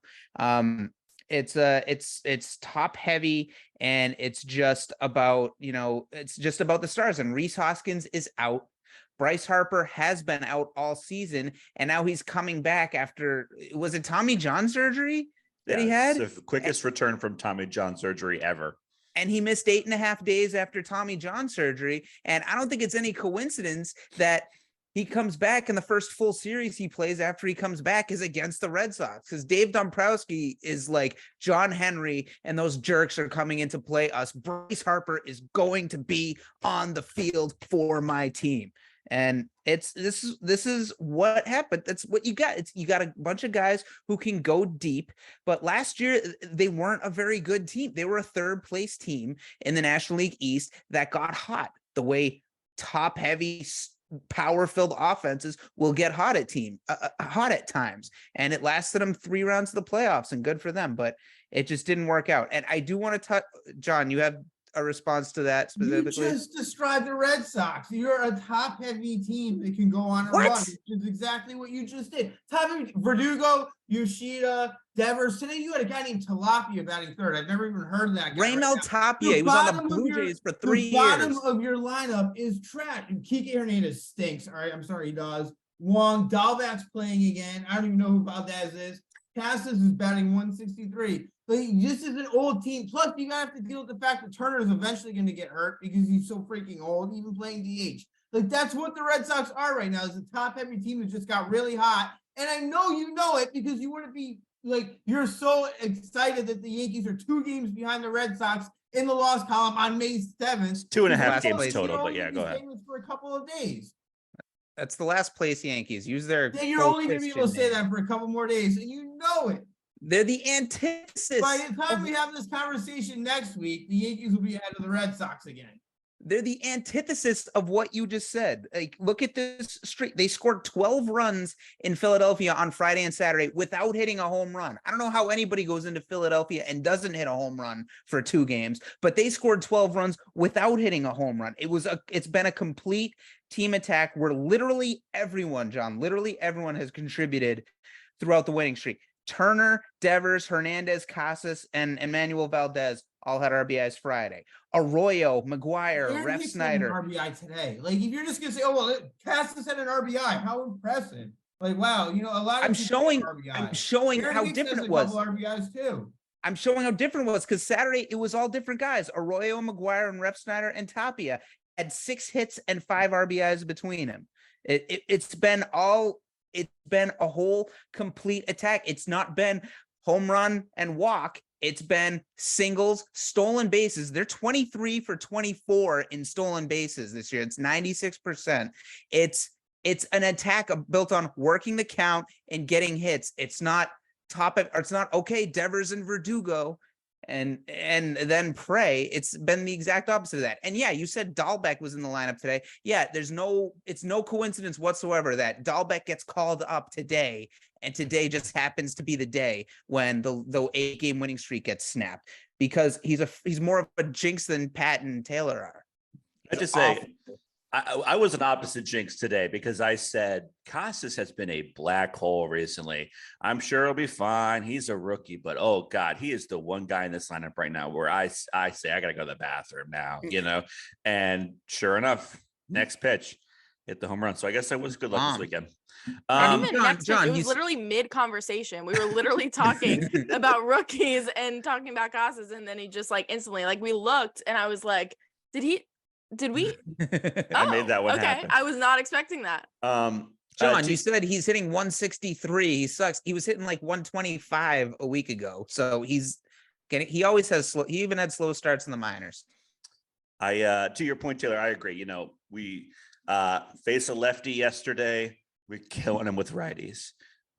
It's top heavy, and it's just about the stars. And Rhys Hoskins is out. Bryce Harper has been out all season, and now he's coming back after, was it Tommy John surgery that he had? It's the quickest return from Tommy John surgery ever. And he missed 8.5 days after Tommy John surgery. And I don't think it's any coincidence that he comes back and the first full series he plays after he comes back is against the Red Sox, because Dave Dombrowski is like John Henry and those jerks are coming in to play us. Bryce Harper is going to be on the field for my team. And this is what happened. That's what you got. You got a bunch of guys who can go deep, but last year they weren't a very good team. They were a 3rd place team in the National League East that got hot the way top heavy power-filled offenses will get hot at times, and it lasted them 3 rounds of the playoffs, and good for them, but it just didn't work out. And I do want to touch, John, you have a response to that specifically? You just described the Red Sox. You're a top-heavy team that can go on a run, which is exactly what you just did. Top-heavy, Verdugo, Yoshida, Devers. Today you had a guy named Tilapia batting 3rd. I've never even heard of that guy. Raymond Tapia. He was on the Blue Jays for 3 years. The bottom of your lineup is trash. And Kike Hernandez stinks. All right, I'm sorry, he does. Wong, Dalbac's playing again. I don't even know who Valdez is. Casas is batting 163. Like, this is an old team. Plus, you have to deal with the fact that Turner is eventually going to get hurt because he's so freaking old, even playing DH. Like, that's what the Red Sox are right now, is a top-heavy team that just got really hot. And I know you know it because you wouldn't be, like, you're so excited that the Yankees are 2 games behind the Red Sox in the loss column on May 7th. 2.5 games total, but yeah, go ahead. For a couple of days. That's the last place Yankees. Use their. Then you're only going to be able to say that for a couple more days, and you know it. They're the antithesis. By the time we have this conversation next week, the Yankees will be ahead of the Red Sox again. They're the antithesis of what you just said. Like, look at this streak. They scored 12 runs in Philadelphia on Friday and Saturday without hitting a home run. I don't know how anybody goes into Philadelphia and doesn't hit a home run for 2 games, but they scored 12 runs without hitting a home run. It's been a complete team attack where literally everyone, John, literally everyone has contributed throughout the winning streak. Turner, Devers, Hernandez, Casas, and Emmanuel Valdez all had RBIs Friday. Arroyo, McGuire, Ref Snyder. RBI today. Like, if you're just gonna say, "Oh well, Casas had an RBI," how impressive! Like, wow, you know, a lot of I'm showing Aaron how Hicks different has it was. a couple RBIs too. I'm showing how different it was because Saturday it was all different guys. Arroyo, McGuire, and Ref Snyder and Tapia had 6 hits and 5 RBIs between them. It's been a whole complete attack. It's not been home run and walk. It's been singles, stolen bases. They're 23 for 24 in stolen bases this year. It's 96%. It's an attack built on working the count and getting hits. It's not okay, Devers and Verdugo and then pray. It's been the exact opposite of that. And yeah, you said Dahlbeck was in the lineup today. Yeah, it's no coincidence whatsoever that Dahlbeck gets called up today, and today just happens to be the day when the 8-game winning streak gets snapped, because he's more of a jinx than Pat and Taylor are. I just say I was an opposite jinx today because I said Casas has been a black hole recently. I'm sure he'll be fine. He's a rookie, but oh God, he is the one guy in this lineup right now where I say I gotta go to the bathroom now, you know. And sure enough, next pitch, hit the home run. So I guess that was good luck this weekend. John, it was literally mid conversation. We were literally talking about rookies and talking about Casas, and then he just like instantly, like, we looked, and I was like, Did we? I made that one happen. I was not expecting that. John, you said he's hitting 163. He sucks. He was hitting like 125 a week ago. So he even had slow starts in the minors. To your point, Taylor, I agree. You know, we faced a lefty yesterday. We're killing him with righties.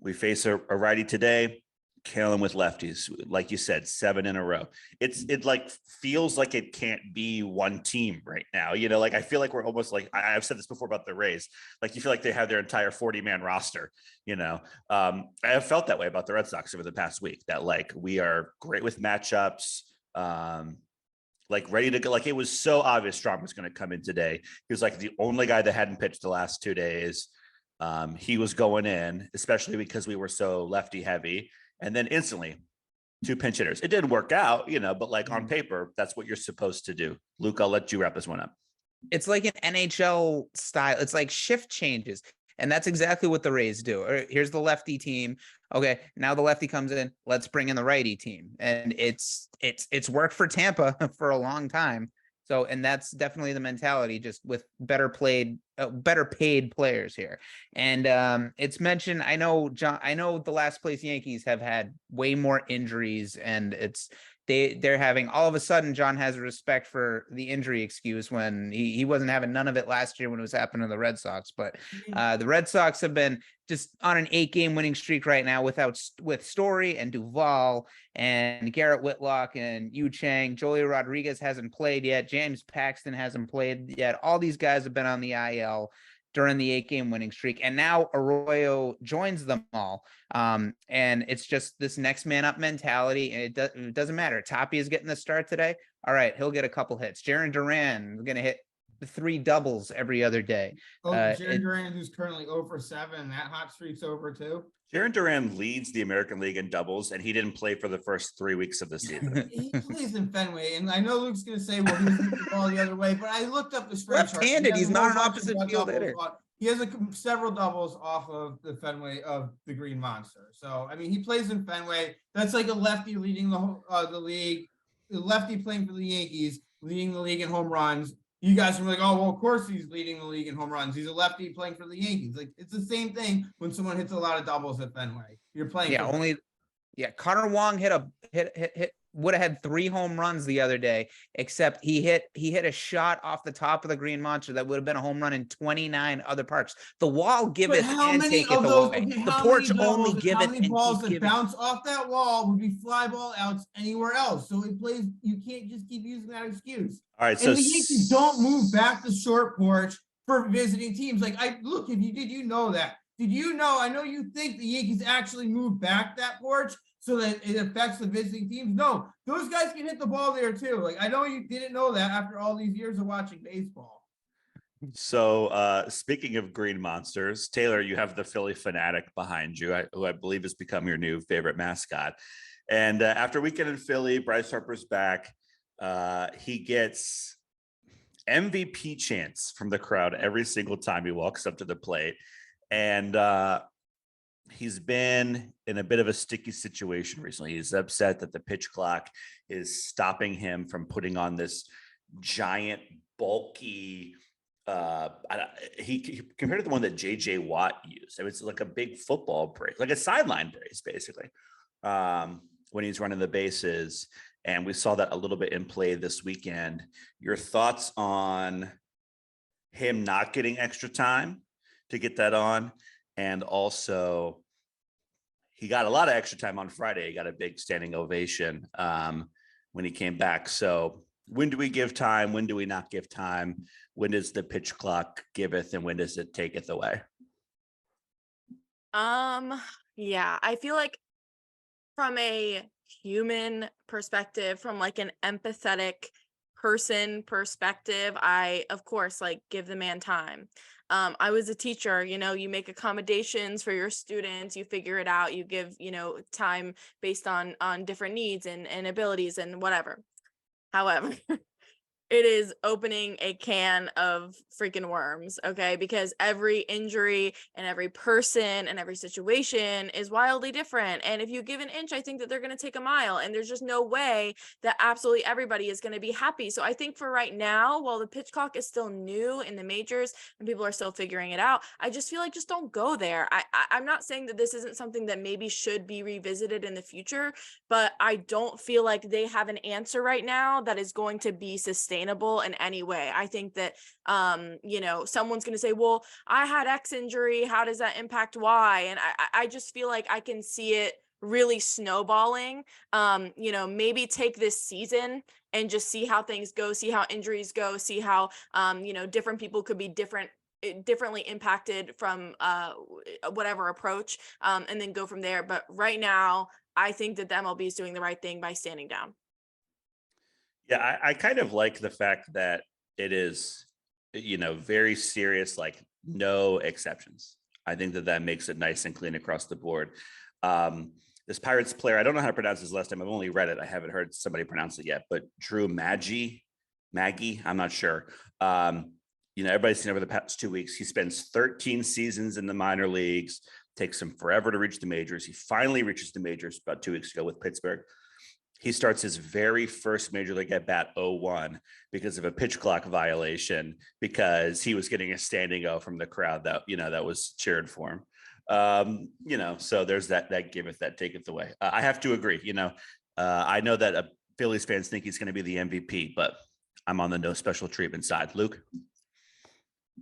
We face a righty today, killing with lefties. Like you said, 7 in a row. It like feels like it can't be one team right now. You know, like I feel like we're almost like, I've said this before about the Rays. Like you feel like they have their entire 40-man roster. You know, I have felt that way about the Red Sox over the past week. That like we are great with matchups. Like ready to go. Like it was so obvious Strom was going to come in today. He was like the only guy that hadn't pitched the last 2 days. He was going in, especially because we were so lefty heavy. And then instantly 2 pinch hitters. It didn't work out, you know, but like on paper, that's what you're supposed to do. Luke, I'll let you wrap this one up. It's like an NHL style. It's like shift changes. And that's exactly what the Rays do. Here's the lefty team. Okay, now the lefty comes in. Let's bring in the righty team. And it's worked for Tampa for a long time. So, and that's definitely the mentality, just with better paid players here. And it's mentioned, I know the last place Yankees have had way more injuries, and they're having, all of a sudden, John has a respect for the injury excuse when he wasn't having none of it last year when it was happening to the Red Sox. But the Red Sox have been just on an 8-game winning streak right now with Story and Duvall and Garrett Whitlock and Yu Chang. Joey Rodriguez hasn't played yet. James Paxton hasn't played yet. All these guys have been on the IL during the 8-game winning streak. And now Arroyo joins them all. And it's just this next man up mentality. And it doesn't matter. Tapia is getting the start today. All right, he'll get a couple hits. Jarren Duran is going to hit 3 doubles every other day. Jarren Duran, who's currently 0 for 7. That hot streak's over too. Jarren Duran leads the American League in doubles, and he didn't play for the first 3 weeks of the season. He plays in Fenway, and I know Luke's going to say, well, he's hitting the ball the other way, but I looked up the spread chart. Left-handed, he's not an opposite field hitter. He has several doubles off of the Fenway of the Green Monster. So, I mean, he plays in Fenway. That's like a lefty leading the league, the lefty playing for the Yankees, leading the league in home runs. You guys are like, oh, well, of course he's leading the league in home runs. He's a lefty playing for the Yankees. Like, it's the same thing when someone hits a lot of doubles at Fenway. You're playing. Yeah, Connor Wong hit would have had 3 home runs the other day, except he hit a shot off the top of the green monster that would have been a home run in 29 other parks. The wall giveth how and many taketh of those? away. Okay, The how porch many only balls, giveth how many and balls keep that giving. bounce off that wall would be fly ball outs anywhere else? So it plays. You can't just keep using that excuse. All right, And the Yankees don't move back the short porch for visiting teams. Like look, if you did, you know that. Did you know? I know you think the Yankees actually moved back that porch so that it affects the visiting teams. No, those guys can hit the ball there too. Like I know you didn't know that after all these years of watching baseball. So speaking of green monsters, Taylor, you have the Philly fanatic behind you, who I believe has become your new favorite mascot. And after a weekend in Philly, Bryce Harper's back. He gets MVP chants from the crowd every single time he walks up to the plate. And he's been in a bit of a sticky situation recently. He's upset that the pitch clock is stopping him from putting on this giant, bulky, he compared to the one that JJ Watt used. It was like a big football brace, like a sideline brace, basically, when he's running the bases. And we saw that a little bit in play this weekend. Your thoughts on him not getting extra time to get that on? And also, he got a lot of extra time on Friday. He got a big standing ovation when he came back. So when do we give time? When do we not give time? When does the pitch clock giveth and when does it taketh away? Yeah, I feel like from a human perspective, from like an empathetic person perspective, I of course like give the man time. I was a teacher, you make accommodations for your students, you figure it out, you give, time based on different needs and abilities and whatever. However, it is opening a can of freaking worms, okay? Because every injury and every person and every situation is wildly different. And if you give an inch, I think that they're going to take a mile. And there's just no way that absolutely everybody is going to be happy. So I think for right now, while the pitch clock is still new in the majors and people are still figuring it out, I just feel like just don't go there. I'm not saying that this isn't something that maybe should be revisited in the future, but I don't feel like they have an answer right now that is going to be sustainable in any way. I think that someone's going to say, well, I had X injury, how does that impact Y? And I just feel like I can see it really snowballing. Maybe take this season and just see how things go, see how injuries go, see how different people could be differently impacted from whatever approach, and then go from there. But right now, I think that the MLB is doing the right thing by standing down. Yeah, I kind of like the fact that it is, very serious, like no exceptions. I think that makes it nice and clean across the board. This Pirates player, I don't know how to pronounce his last name. I've only read it. I haven't heard somebody pronounce it yet, but Drew Maggie, I'm not sure. Everybody's seen over the past 2 weeks, he spends 13 seasons in the minor leagues, takes him forever to reach the majors. He finally reaches the majors about 2 weeks ago with Pittsburgh. He starts his very first major league at bat 0-1 because of a pitch clock violation, because he was getting a standing O from the crowd that was cheered for him. So there's that giveth, that taketh away. I have to agree. I know that Phillies fans think he's going to be the MVP, but I'm on the no special treatment side. Luke?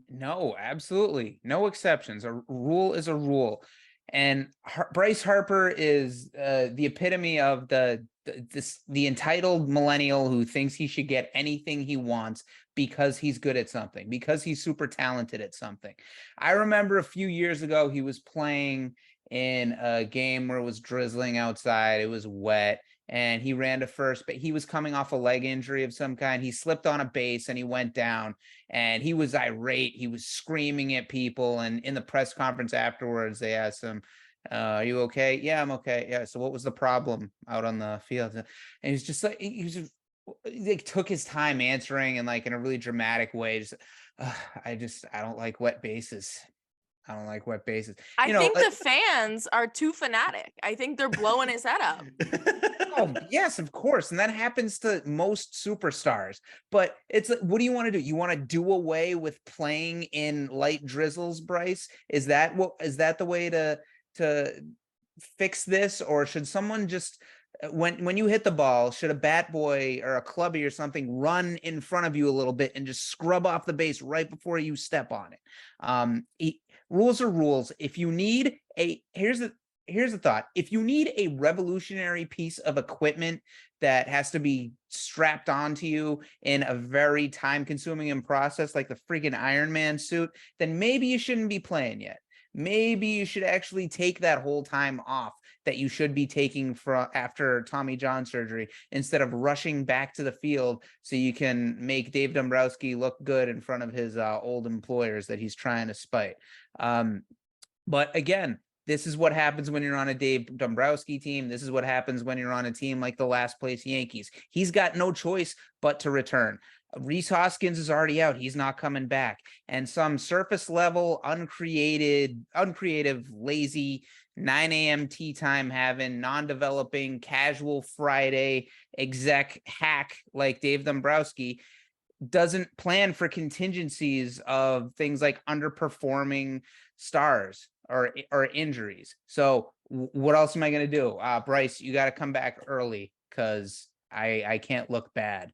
No, absolutely. No exceptions. A rule is a rule. And Bryce Harper is the epitome of the entitled millennial who thinks he should get anything he wants because he's good at something, because he's super talented at something. I remember a few years ago, he was playing in a game where it was drizzling outside. It was wet and he ran to first, but he was coming off a leg injury of some kind. He slipped on a base and he went down and he was irate. He was screaming at people. And in the press conference afterwards, they asked him, are you okay? Yeah, I'm okay. Yeah. So what was the problem out on the field? And he's just like, he took his time answering and like in a really dramatic way. I don't like wet bases. I don't like wet bases. I think the fans are too fanatic. I think they're blowing his head up. Oh, yes, of course. And that happens to most superstars. But it's what do you want to do? You want to do away with playing in light drizzles, Bryce? Is that the way to fix this? Or should someone just when you hit the ball, should a bat boy or a clubby or something run in front of you a little bit and just scrub off the base right before you step on it? Rules are rules. If you need here's the thought. If you need a revolutionary piece of equipment that has to be strapped onto you in a very time-consuming process like the freaking Iron Man suit, then maybe you shouldn't be playing yet. Maybe you should actually take that whole time off that you should be taking from after Tommy John surgery instead of rushing back to the field so you can make Dave Dombrowski look good in front of his old employers that he's trying to spite. But again, this is what happens when you're on a Dave Dombrowski team. This is what happens when you're on a team like the last place Yankees. He's got no choice but to return. Rhys Hoskins is already out. He's not coming back. And some surface level, uncreative, lazy 9 a.m. tea time having, non-developing, casual Friday exec hack like Dave Dombrowski doesn't plan for contingencies of things like underperforming stars or injuries. So what else am I going to do? Bryce, you got to come back early because I can't look bad.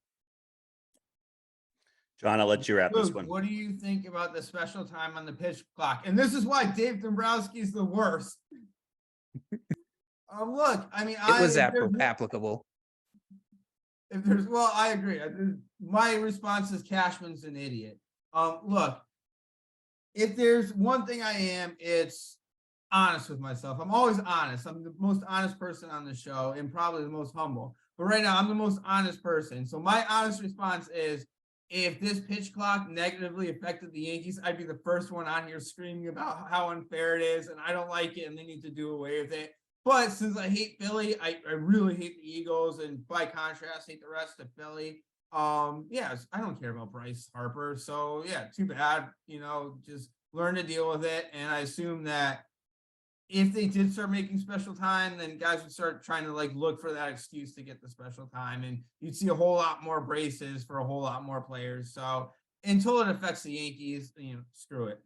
John, I'll let you wrap this one. What do you think about the special time on the pitch clock? And this is why Dave Dombrowski is the worst. Look, I mean, it was applicable. If there's, well, I agree. My response is Cashman's an idiot. Look, if there's one thing I am, it's honest with myself. I'm always honest. I'm the most honest person on the show and probably the most humble. But right now, I'm the most honest person. So my honest response is, if this pitch clock negatively affected the Yankees, I'd be the first one on here screaming about how unfair it is and I don't like it and they need to do away with it. But since I hate Philly, I really hate the Eagles and by contrast, hate the rest of Philly. Yeah, I don't care about Bryce Harper. So yeah, too bad, just learn to deal with it. And I assume that if they did start making special time, then guys would start trying to look for that excuse to get the special time. And you'd see a whole lot more braces for a whole lot more players. So until it affects the Yankees, screw it.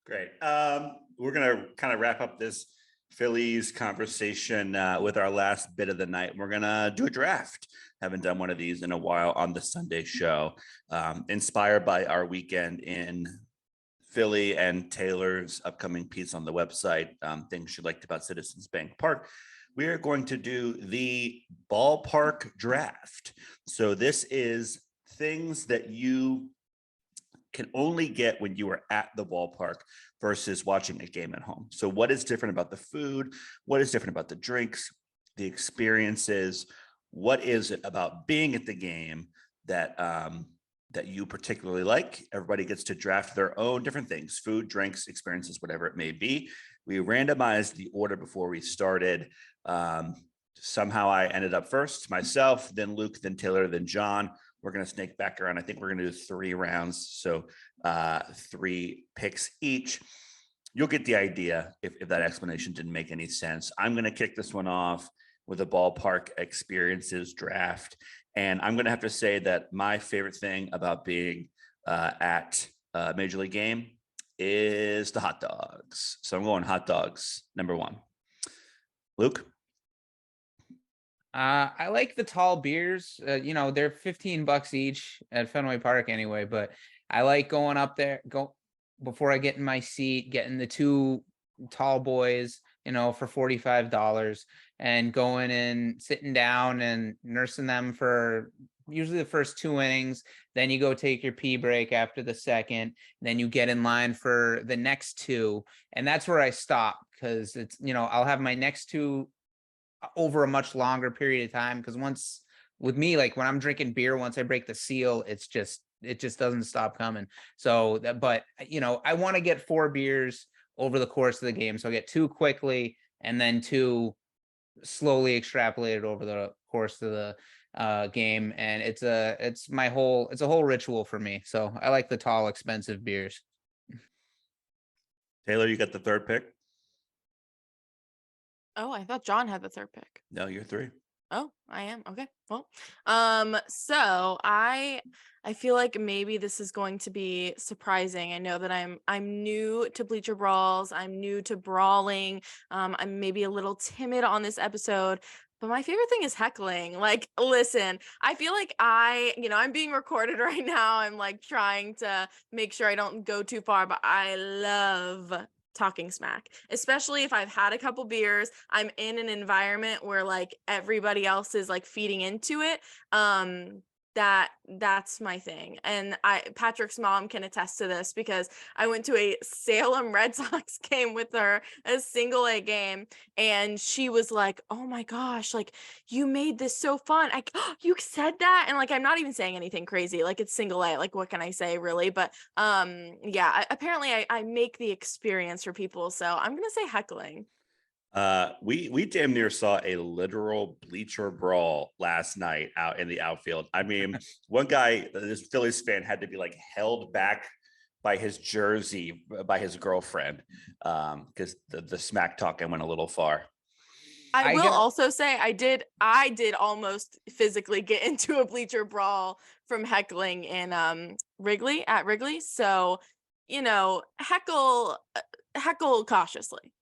Great. We're going to kind of wrap up this Phillies conversation with our last bit of the night. We're going to do a draft. Haven't done one of these in a while on the Sunday show. Inspired by our weekend in Philly and Taylor's upcoming piece on the website, things she liked about Citizens Bank Park. We are going to do the ballpark draft. So this is things that you can only get when you are at the ballpark versus watching a game at home. So what is different about the food? What is different about the drinks, the experiences? What is it about being at the game that that you particularly like? Everybody gets to draft their own different things, food, drinks, experiences, whatever it may be. We randomized the order before we started. Somehow I ended up first, myself, then Luke, then Taylor, then John. We're going to snake back around. I think we're going to do 3 rounds. So 3 picks each. You'll get the idea if that explanation didn't make any sense. I'm going to kick this one off with a ballpark experiences draft. And I'm going to have to say that my favorite thing about being at a Major League game is the hot dogs. So I'm going hot dogs, number 1. Luke? I like the tall beers. They're $15 each at Fenway Park anyway, but I like going up there, before I get in my seat, getting the 2 tall boys, for $45 and going and sitting down and nursing them for usually the first 2 innings. Then you go take your pee break after the second. Then you get in line for the next 2. And that's where I stop because it's, I'll have my next 2 over a much longer period of time. Because once with me, when I'm drinking beer, once I break the seal, it just doesn't stop coming. So, but I want to get 4 beers over the course of the game. So I get 2 quickly and then 2 slowly extrapolated over the course of the game. And it's a whole ritual for me. So I like the tall, expensive beers. Taylor, you got the 3rd pick? Oh, I thought John had the 3rd pick. No, you're 3. Oh, I am. Okay. Well, so I feel like maybe this is going to be surprising. I know that I'm new to Bleacher Brawls. I'm new to brawling. I'm maybe a little timid on this episode, but my favorite thing is heckling. Like, listen, I feel like I'm being recorded right now. I'm like trying to make sure I don't go too far, but I love talking smack, especially if I've had a couple beers, I'm in an environment where like everybody else is like feeding into it. That's my thing. And Patrick's mom can attest to this because I went to a Salem Red Sox game with her, a single A game, and she was like, "Oh my gosh, like you made this so fun. You said that." And like I'm not even saying anything crazy. Like it's single A. Like what can I say really? But yeah, apparently I make the experience for people. So I'm going to say heckling. We damn near saw a literal bleacher brawl last night out in the outfield. I mean, one guy, this Phillies fan, had to be like held back by his jersey by his girlfriend because the smack talking went a little far. I will also say I did almost physically get into a bleacher brawl from heckling in Wrigley. So, heckle cautiously.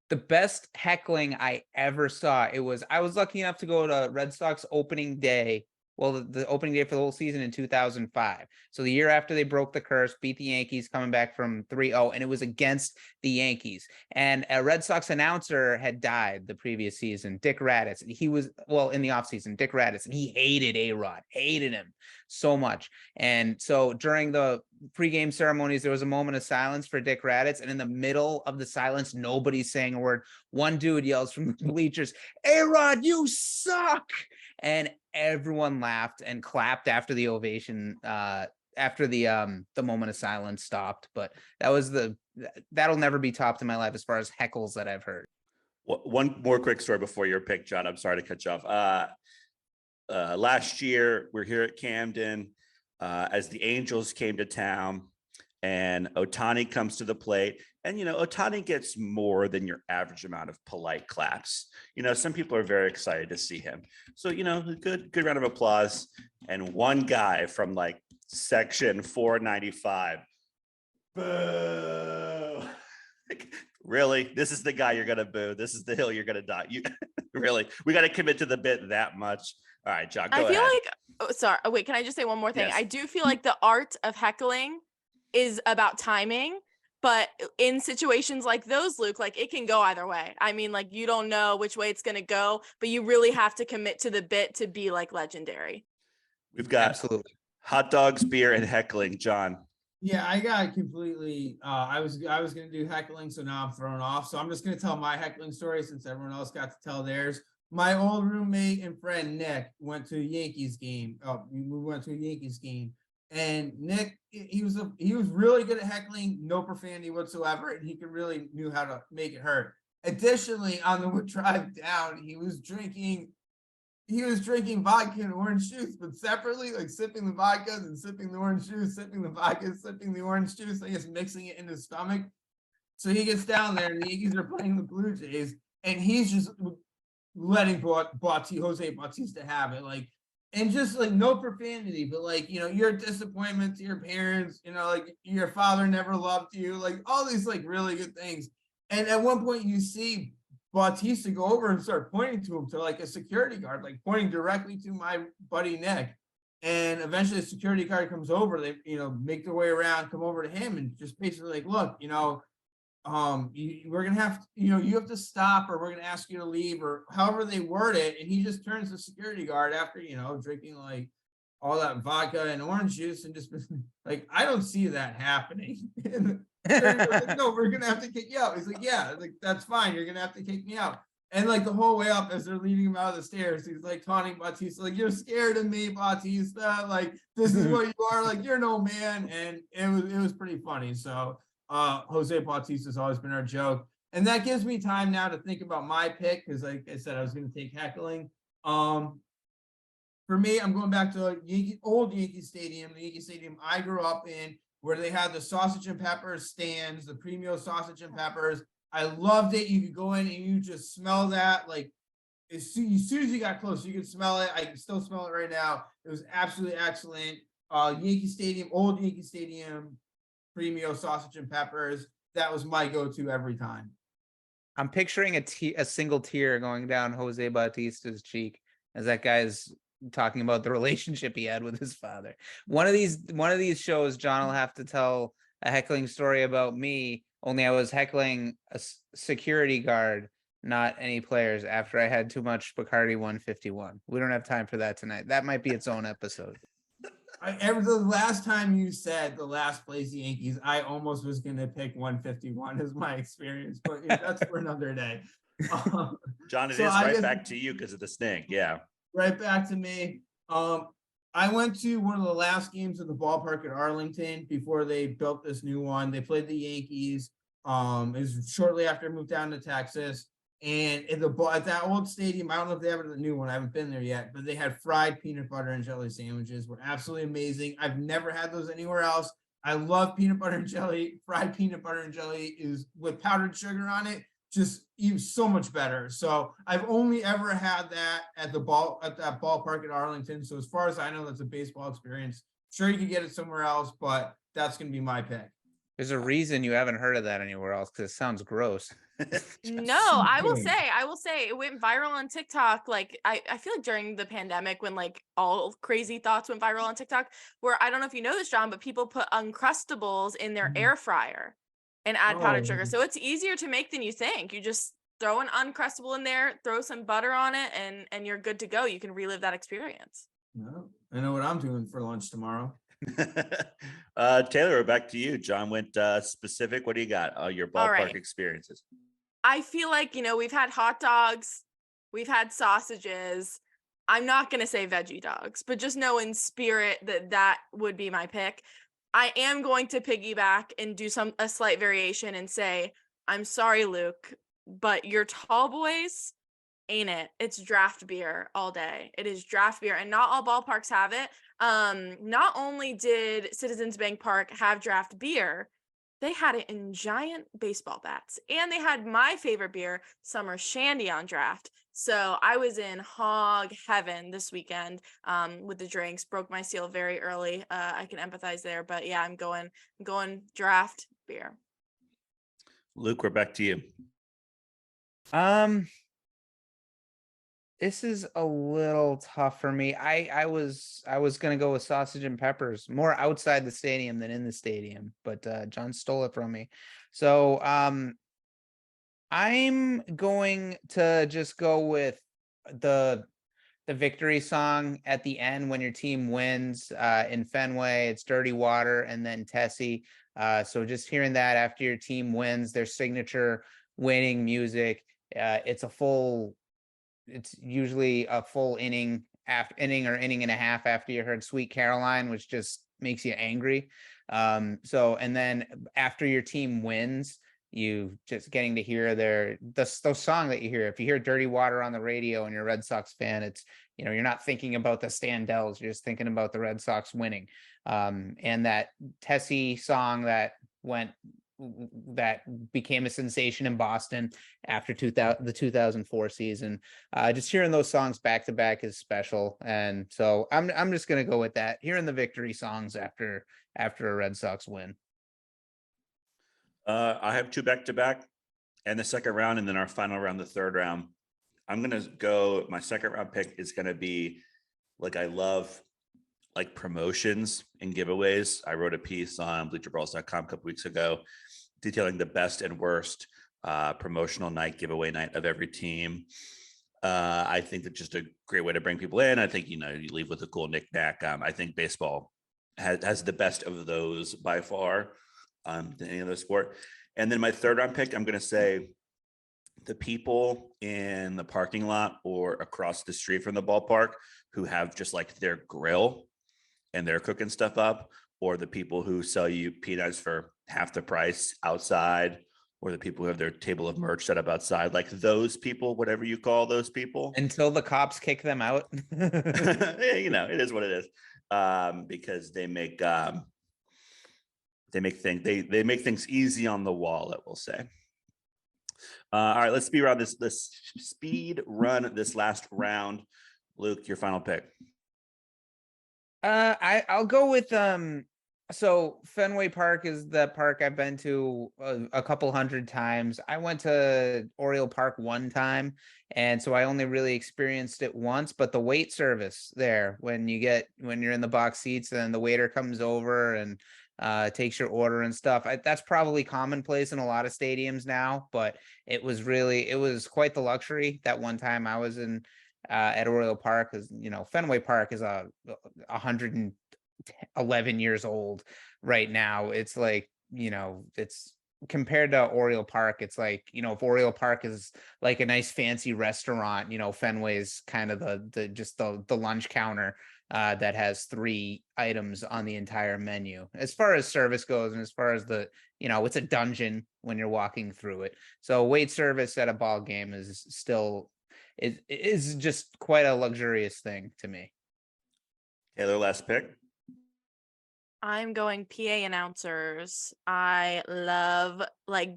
The best heckling I ever saw, I was lucky enough to go to Red Sox opening day. Well, the opening day for the whole season in 2005. So the year after they broke the curse, beat the Yankees coming back from 3-0, and it was against the Yankees. And a Red Sox announcer had died the previous season, Dick Raditz. He was, in the offseason, Dick Raditz, and he hated A-Rod, hated him so much. And so during the pregame ceremonies, there was a moment of silence for Dick Raditz, and in the middle of the silence, nobody's saying a word. One dude yells from the bleachers, "A-Rod, you suck!" And everyone laughed and clapped after the ovation, after the moment of silence stopped. But that'll never be topped in my life as far as heckles that I've heard. One more quick story before your pick, John. I'm sorry to cut you off. Last year, we're here at Camden as the Angels came to town, and Ohtani comes to the plate. And, Ohtani gets more than your average amount of polite claps. Some people are very excited to see him. So, good round of applause. And one guy from like section 495, boo. Really? This is the guy you're going to boo. This is the hill you're going to die. Really? We got to commit to the bit that much. All right, John, go ahead. Sorry. Oh, wait, can I just say one more thing? Yes. I do feel like the art of heckling is about timing. But in situations like those, Luke, like it can go either way. I mean, like you don't know which way it's going to go, but you really have to commit to the bit to be like legendary. We've got Absolutely hot dogs, beer, and heckling. John. Yeah, I got completely. I was going to do heckling, so now I'm thrown off. So I'm just going to tell my heckling story since everyone else got to tell theirs. My old roommate and friend Nick went to a Yankees game. We went to a Yankees game. And Nick, he was really good at heckling, no profanity whatsoever, and he really knew how to make it hurt. Additionally, on the drive down, he was drinking vodka and orange juice, but separately, like sipping the vodka and sipping the orange juice, sipping the vodka, sipping the orange juice, I guess mixing it in his stomach. So he gets down there, and the Yankees are playing the Blue Jays, and he's just letting Jose Bautista have it, like. And just like no profanity, but like, you're a disappointment to your parents, like your father never loved you, like all these like really good things. And at one point you see Bautista go over and start pointing to him, to like a security guard, like pointing directly to my buddy Nick. And eventually the security guard comes over, they, make their way around, come over to him and just basically like, look, we're gonna have to, you have to stop, or we're gonna ask you to leave, or however they word it. And he just turns to the security guard after drinking like all that vodka and orange juice, and just like, I don't see that happening. Like, no, we're gonna have to kick you out. He's like, yeah, like that's fine, you're gonna have to kick me out. And like the whole way up, as they're leading him out of the stairs, he's like taunting Bautista, like, you're scared of me, Bautista, like this is what you are, like you're no man. And it was pretty funny. So Jose Bautista has always been our joke. And that gives me time now to think about my pick, because like I said, I was going to take heckling. For me, I'm going back to old Yankee Stadium, the Yankee Stadium I grew up in, where they had the sausage and peppers stands, the premium sausage and peppers. I loved it. You could go in and you just smell that. Like as soon as you got close, you could smell it. I can still smell it right now. It was absolutely excellent. Yankee Stadium, old Yankee Stadium, Premio sausage and peppers. That was my go-to every time. I'm picturing a single tear going down Jose Bautista's cheek as that guy's talking about the relationship he had with his father. One of these shows, John will have to tell a heckling story about me. Only I was heckling a security guard, not any players, after I had too much Bacardi 151. We don't have time for that tonight. That might be its own episode. The last time you said the last place Yankees, I almost was going to pick 151 as my experience, but that's for another day. John, it is right back to you because of the snake. Yeah. Right back to me. I went to one of the last games of the ballpark at Arlington before they built this new one. They played the Yankees. It was shortly after I moved down to Texas. And at that old stadium, I don't know if they have it at the new one. I haven't been there yet, but they had fried peanut butter and jelly sandwiches. Were absolutely amazing. I've never had those anywhere else. I love peanut butter and jelly. Fried peanut butter and jelly is with powdered sugar on it, just even so much better. So I've only ever had that at that ballpark at Arlington. So as far as I know, that's a baseball experience. Sure, you can get it somewhere else, but that's going to be my pick. There's a reason you haven't heard of that anywhere else because it sounds gross. No, I will say it went viral on TikTok. Like I feel like during the pandemic when like all crazy thoughts went viral on TikTok, where I don't know if you know this, John, but people put Uncrustables in their air fryer and add powdered sugar. So it's easier to make than you think. You just throw an Uncrustable in there, throw some butter on it, and you're good to go. You can relive that experience. No, I know what I'm doing for lunch tomorrow. Taylor, back to you. John went specific. What do you got? Your ballpark experiences. I feel like, we've had hot dogs, we've had sausages. I'm not going to say veggie dogs, but just know in spirit that would be my pick. I am going to piggyback and do a slight variation and say, I'm sorry, Luke, but your tall boys ain't it. It's draft beer all day. It is draft beer, and not all ballparks have it. Not only did Citizens Bank Park have draft beer, they had it in giant baseball bats, and they had my favorite beer, Summer Shandy, on draft. So I was in hog heaven this weekend with the drinks. Broke my seal very early. I can empathize there, but yeah, I'm going draft beer. Luke, we're back to you. This is a little tough for me. I was gonna go with sausage and peppers, more outside the stadium than in the stadium, but John stole it from me. So I'm going to just go with the victory song at the end when your team wins in Fenway. It's Dirty Water and then Tessie. So just hearing that after your team wins, their signature winning music. It's usually a full inning or inning and a half after you heard Sweet Caroline, which just makes you angry. And then after your team wins, you just getting to hear the song that you hear. If you hear Dirty Water on the radio and you're a Red Sox fan, it's, you're not thinking about the Standells, you're just thinking about the Red Sox winning. And that Tessie song that became a sensation in Boston after the 2004 season. Just hearing those songs back to back is special, and so I'm just gonna go with that. Hearing the victory songs after a Red Sox win. I have two back to back, and the second round, and then our final round, the third round. I'm gonna go. My second round pick is gonna be I love promotions and giveaways. I wrote a piece on bleacherbrawls.com a couple weeks ago detailing the best and worst promotional night, giveaway night of every team. I think that's just a great way to bring people in. I think, you leave with a cool knick-knack. I think baseball has the best of those by far than any other sport. And then my third round pick, I'm going to say the people in the parking lot or across the street from the ballpark who have just their grill and they're cooking stuff up, or the people who sell you peanuts for half the price outside, or the people who have their table of merch set up outside, those people, whatever you call those people. Until the cops kick them out. It is what it is. Because they make things easy on the wallet, we'll say. All right, let's speed run this last round. Luke, your final pick. I'll go with so Fenway Park is the park I've been to a couple hundred times. I went to Oriole Park one time, and so I only really experienced it once, but the wait service there when you're in the box seats and the waiter comes over and takes your order and stuff. That's probably commonplace in a lot of stadiums now, but it was quite the luxury that one time I was in at Oriole Park, because Fenway Park is 111 years old right now. It's like, it's compared to Oriole Park, it's like, if Oriole Park is like a nice fancy restaurant, Fenway's kind of the lunch counter that has 3 items on the entire menu as far as service goes, and as far as it's a dungeon when you're walking through it. So wait service at a ball game is still is just quite a luxurious thing to me. Taylor, last pick. I'm going PA announcers. I love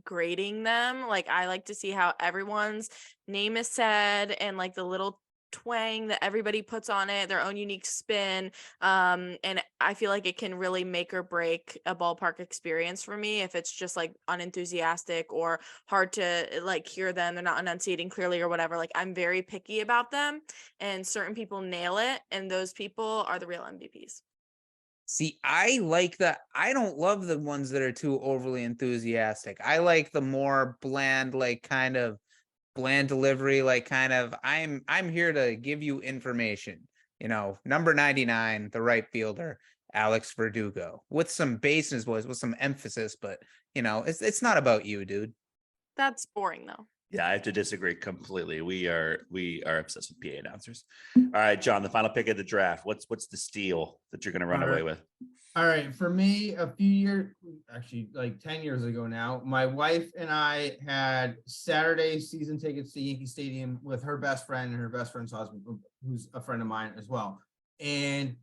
grading them. I like to see how everyone's name is said and the little twang that everybody puts on it, their own unique spin. And I feel like it can really make or break a ballpark experience for me if it's just unenthusiastic or hard to hear them, they're not enunciating clearly or whatever. I'm very picky about them, and certain people nail it, and those people are the real MVPs. See, I don't love the ones that are too overly enthusiastic. I like the more bland, kind of bland delivery, I'm here to give you information. Number 99, the right fielder, Alex Verdugo, with some bass in his voice, with some emphasis, but it's not about you, dude. That's boring though. Yeah, I have to disagree completely. We are obsessed with PA announcers. All right, John, the final pick of the draft. What's the steal that you're going to run away with? All right, for me, a few years, actually 10 years ago now, my wife and I had Saturday season tickets to Yankee Stadium with her best friend and her best friend's husband, who's a friend of mine as well. And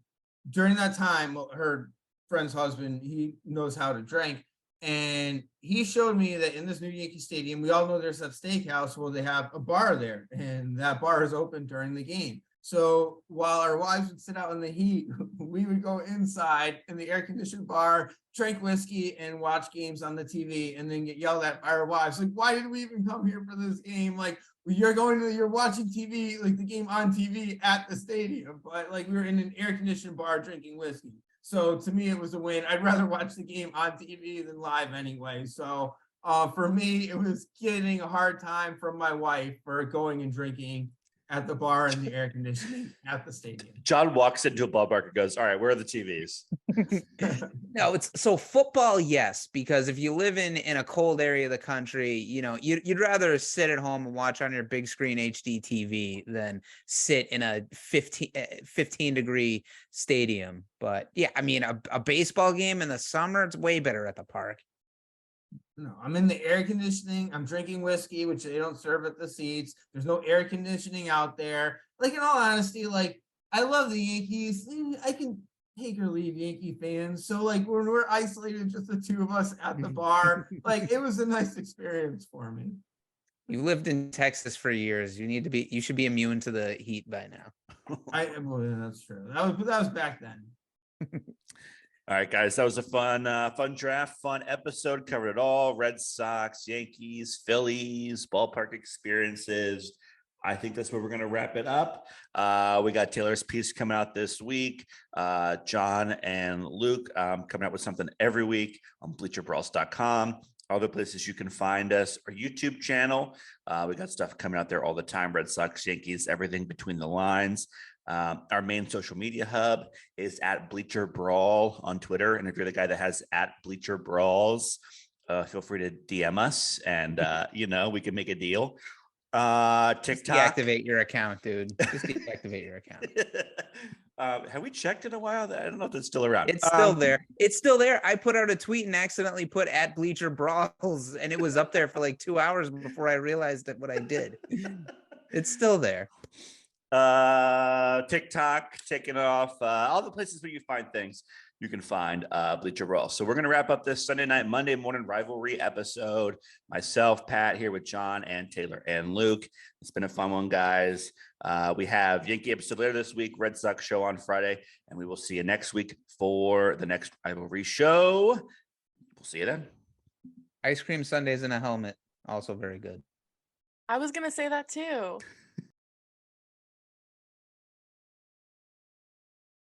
during that time, her friend's husband, he knows how to drink. And he showed me that in this new Yankee Stadium, we all know there's that steakhouse. Well, they have a bar there, and that bar is open during the game. So while our wives would sit out in the heat, we would go inside in the air-conditioned bar, drink whiskey, and watch games on the TV, and then get yelled at by our wives. Why did we even come here for this game? You're watching TV, the game on TV at the stadium, but we were in an air-conditioned bar drinking whiskey. So to me, it was a win. I'd rather watch the game on TV than live anyway. So for me, it was getting a hard time from my wife for going and drinking at the bar and the air conditioning at the stadium. John walks into a ballpark and goes, all right, where are the TVs? No, it's so football. Yes. Because if you live in a cold area of the country, you'd rather sit at home and watch on your big screen HD TV than sit in a 15 degree stadium. But yeah, I mean, a baseball game in the summer, it's way better at the park. No, I'm in the air conditioning. I'm drinking whiskey, which they don't serve at the seats. There's no air conditioning out there. In all honesty, I love the Yankees. I can take or leave Yankee fans. So when we're isolated, just the two of us at the bar, it was a nice experience for me. You lived in Texas for years. You should be immune to the heat by now. Well, that's true. That was back then. All right, guys, that was a fun draft, fun episode. Covered it all: Red Sox, Yankees, Phillies, ballpark experiences. I think that's where we're going to wrap it up. We got Taylor's piece coming out this week. John and Luke coming out with something every week on BleacherBrawls.com. Other places you can find us, our YouTube channel. We got stuff coming out there all the time. Red Sox, Yankees, everything between the lines. Our main social media hub is at Bleacher Brawl on Twitter. And if you're the guy that has at Bleacher Brawls, feel free to DM us and, we can make a deal. TikTok. Just deactivate your account, dude. Just deactivate your account. Have we checked in a while? I don't know if it's still around. It's still there. It's still there. I put out a tweet and accidentally put at Bleacher Brawls, and it was up there for 2 hours before I realized that what I did. It's still there. TikTok taking off, all the places where you find things. you can find Bleacher Brawls. So we're going to wrap up this Sunday night, Monday morning rivalry episode. Myself, Pat, here with John and Taylor and Luke. It's been a fun one, guys. We have Yankee episode later this week, Red Sox show on Friday, and we will see you next week for the next rivalry show. We'll see you then. Ice cream sundaes in a helmet, also very good. I was gonna say that too.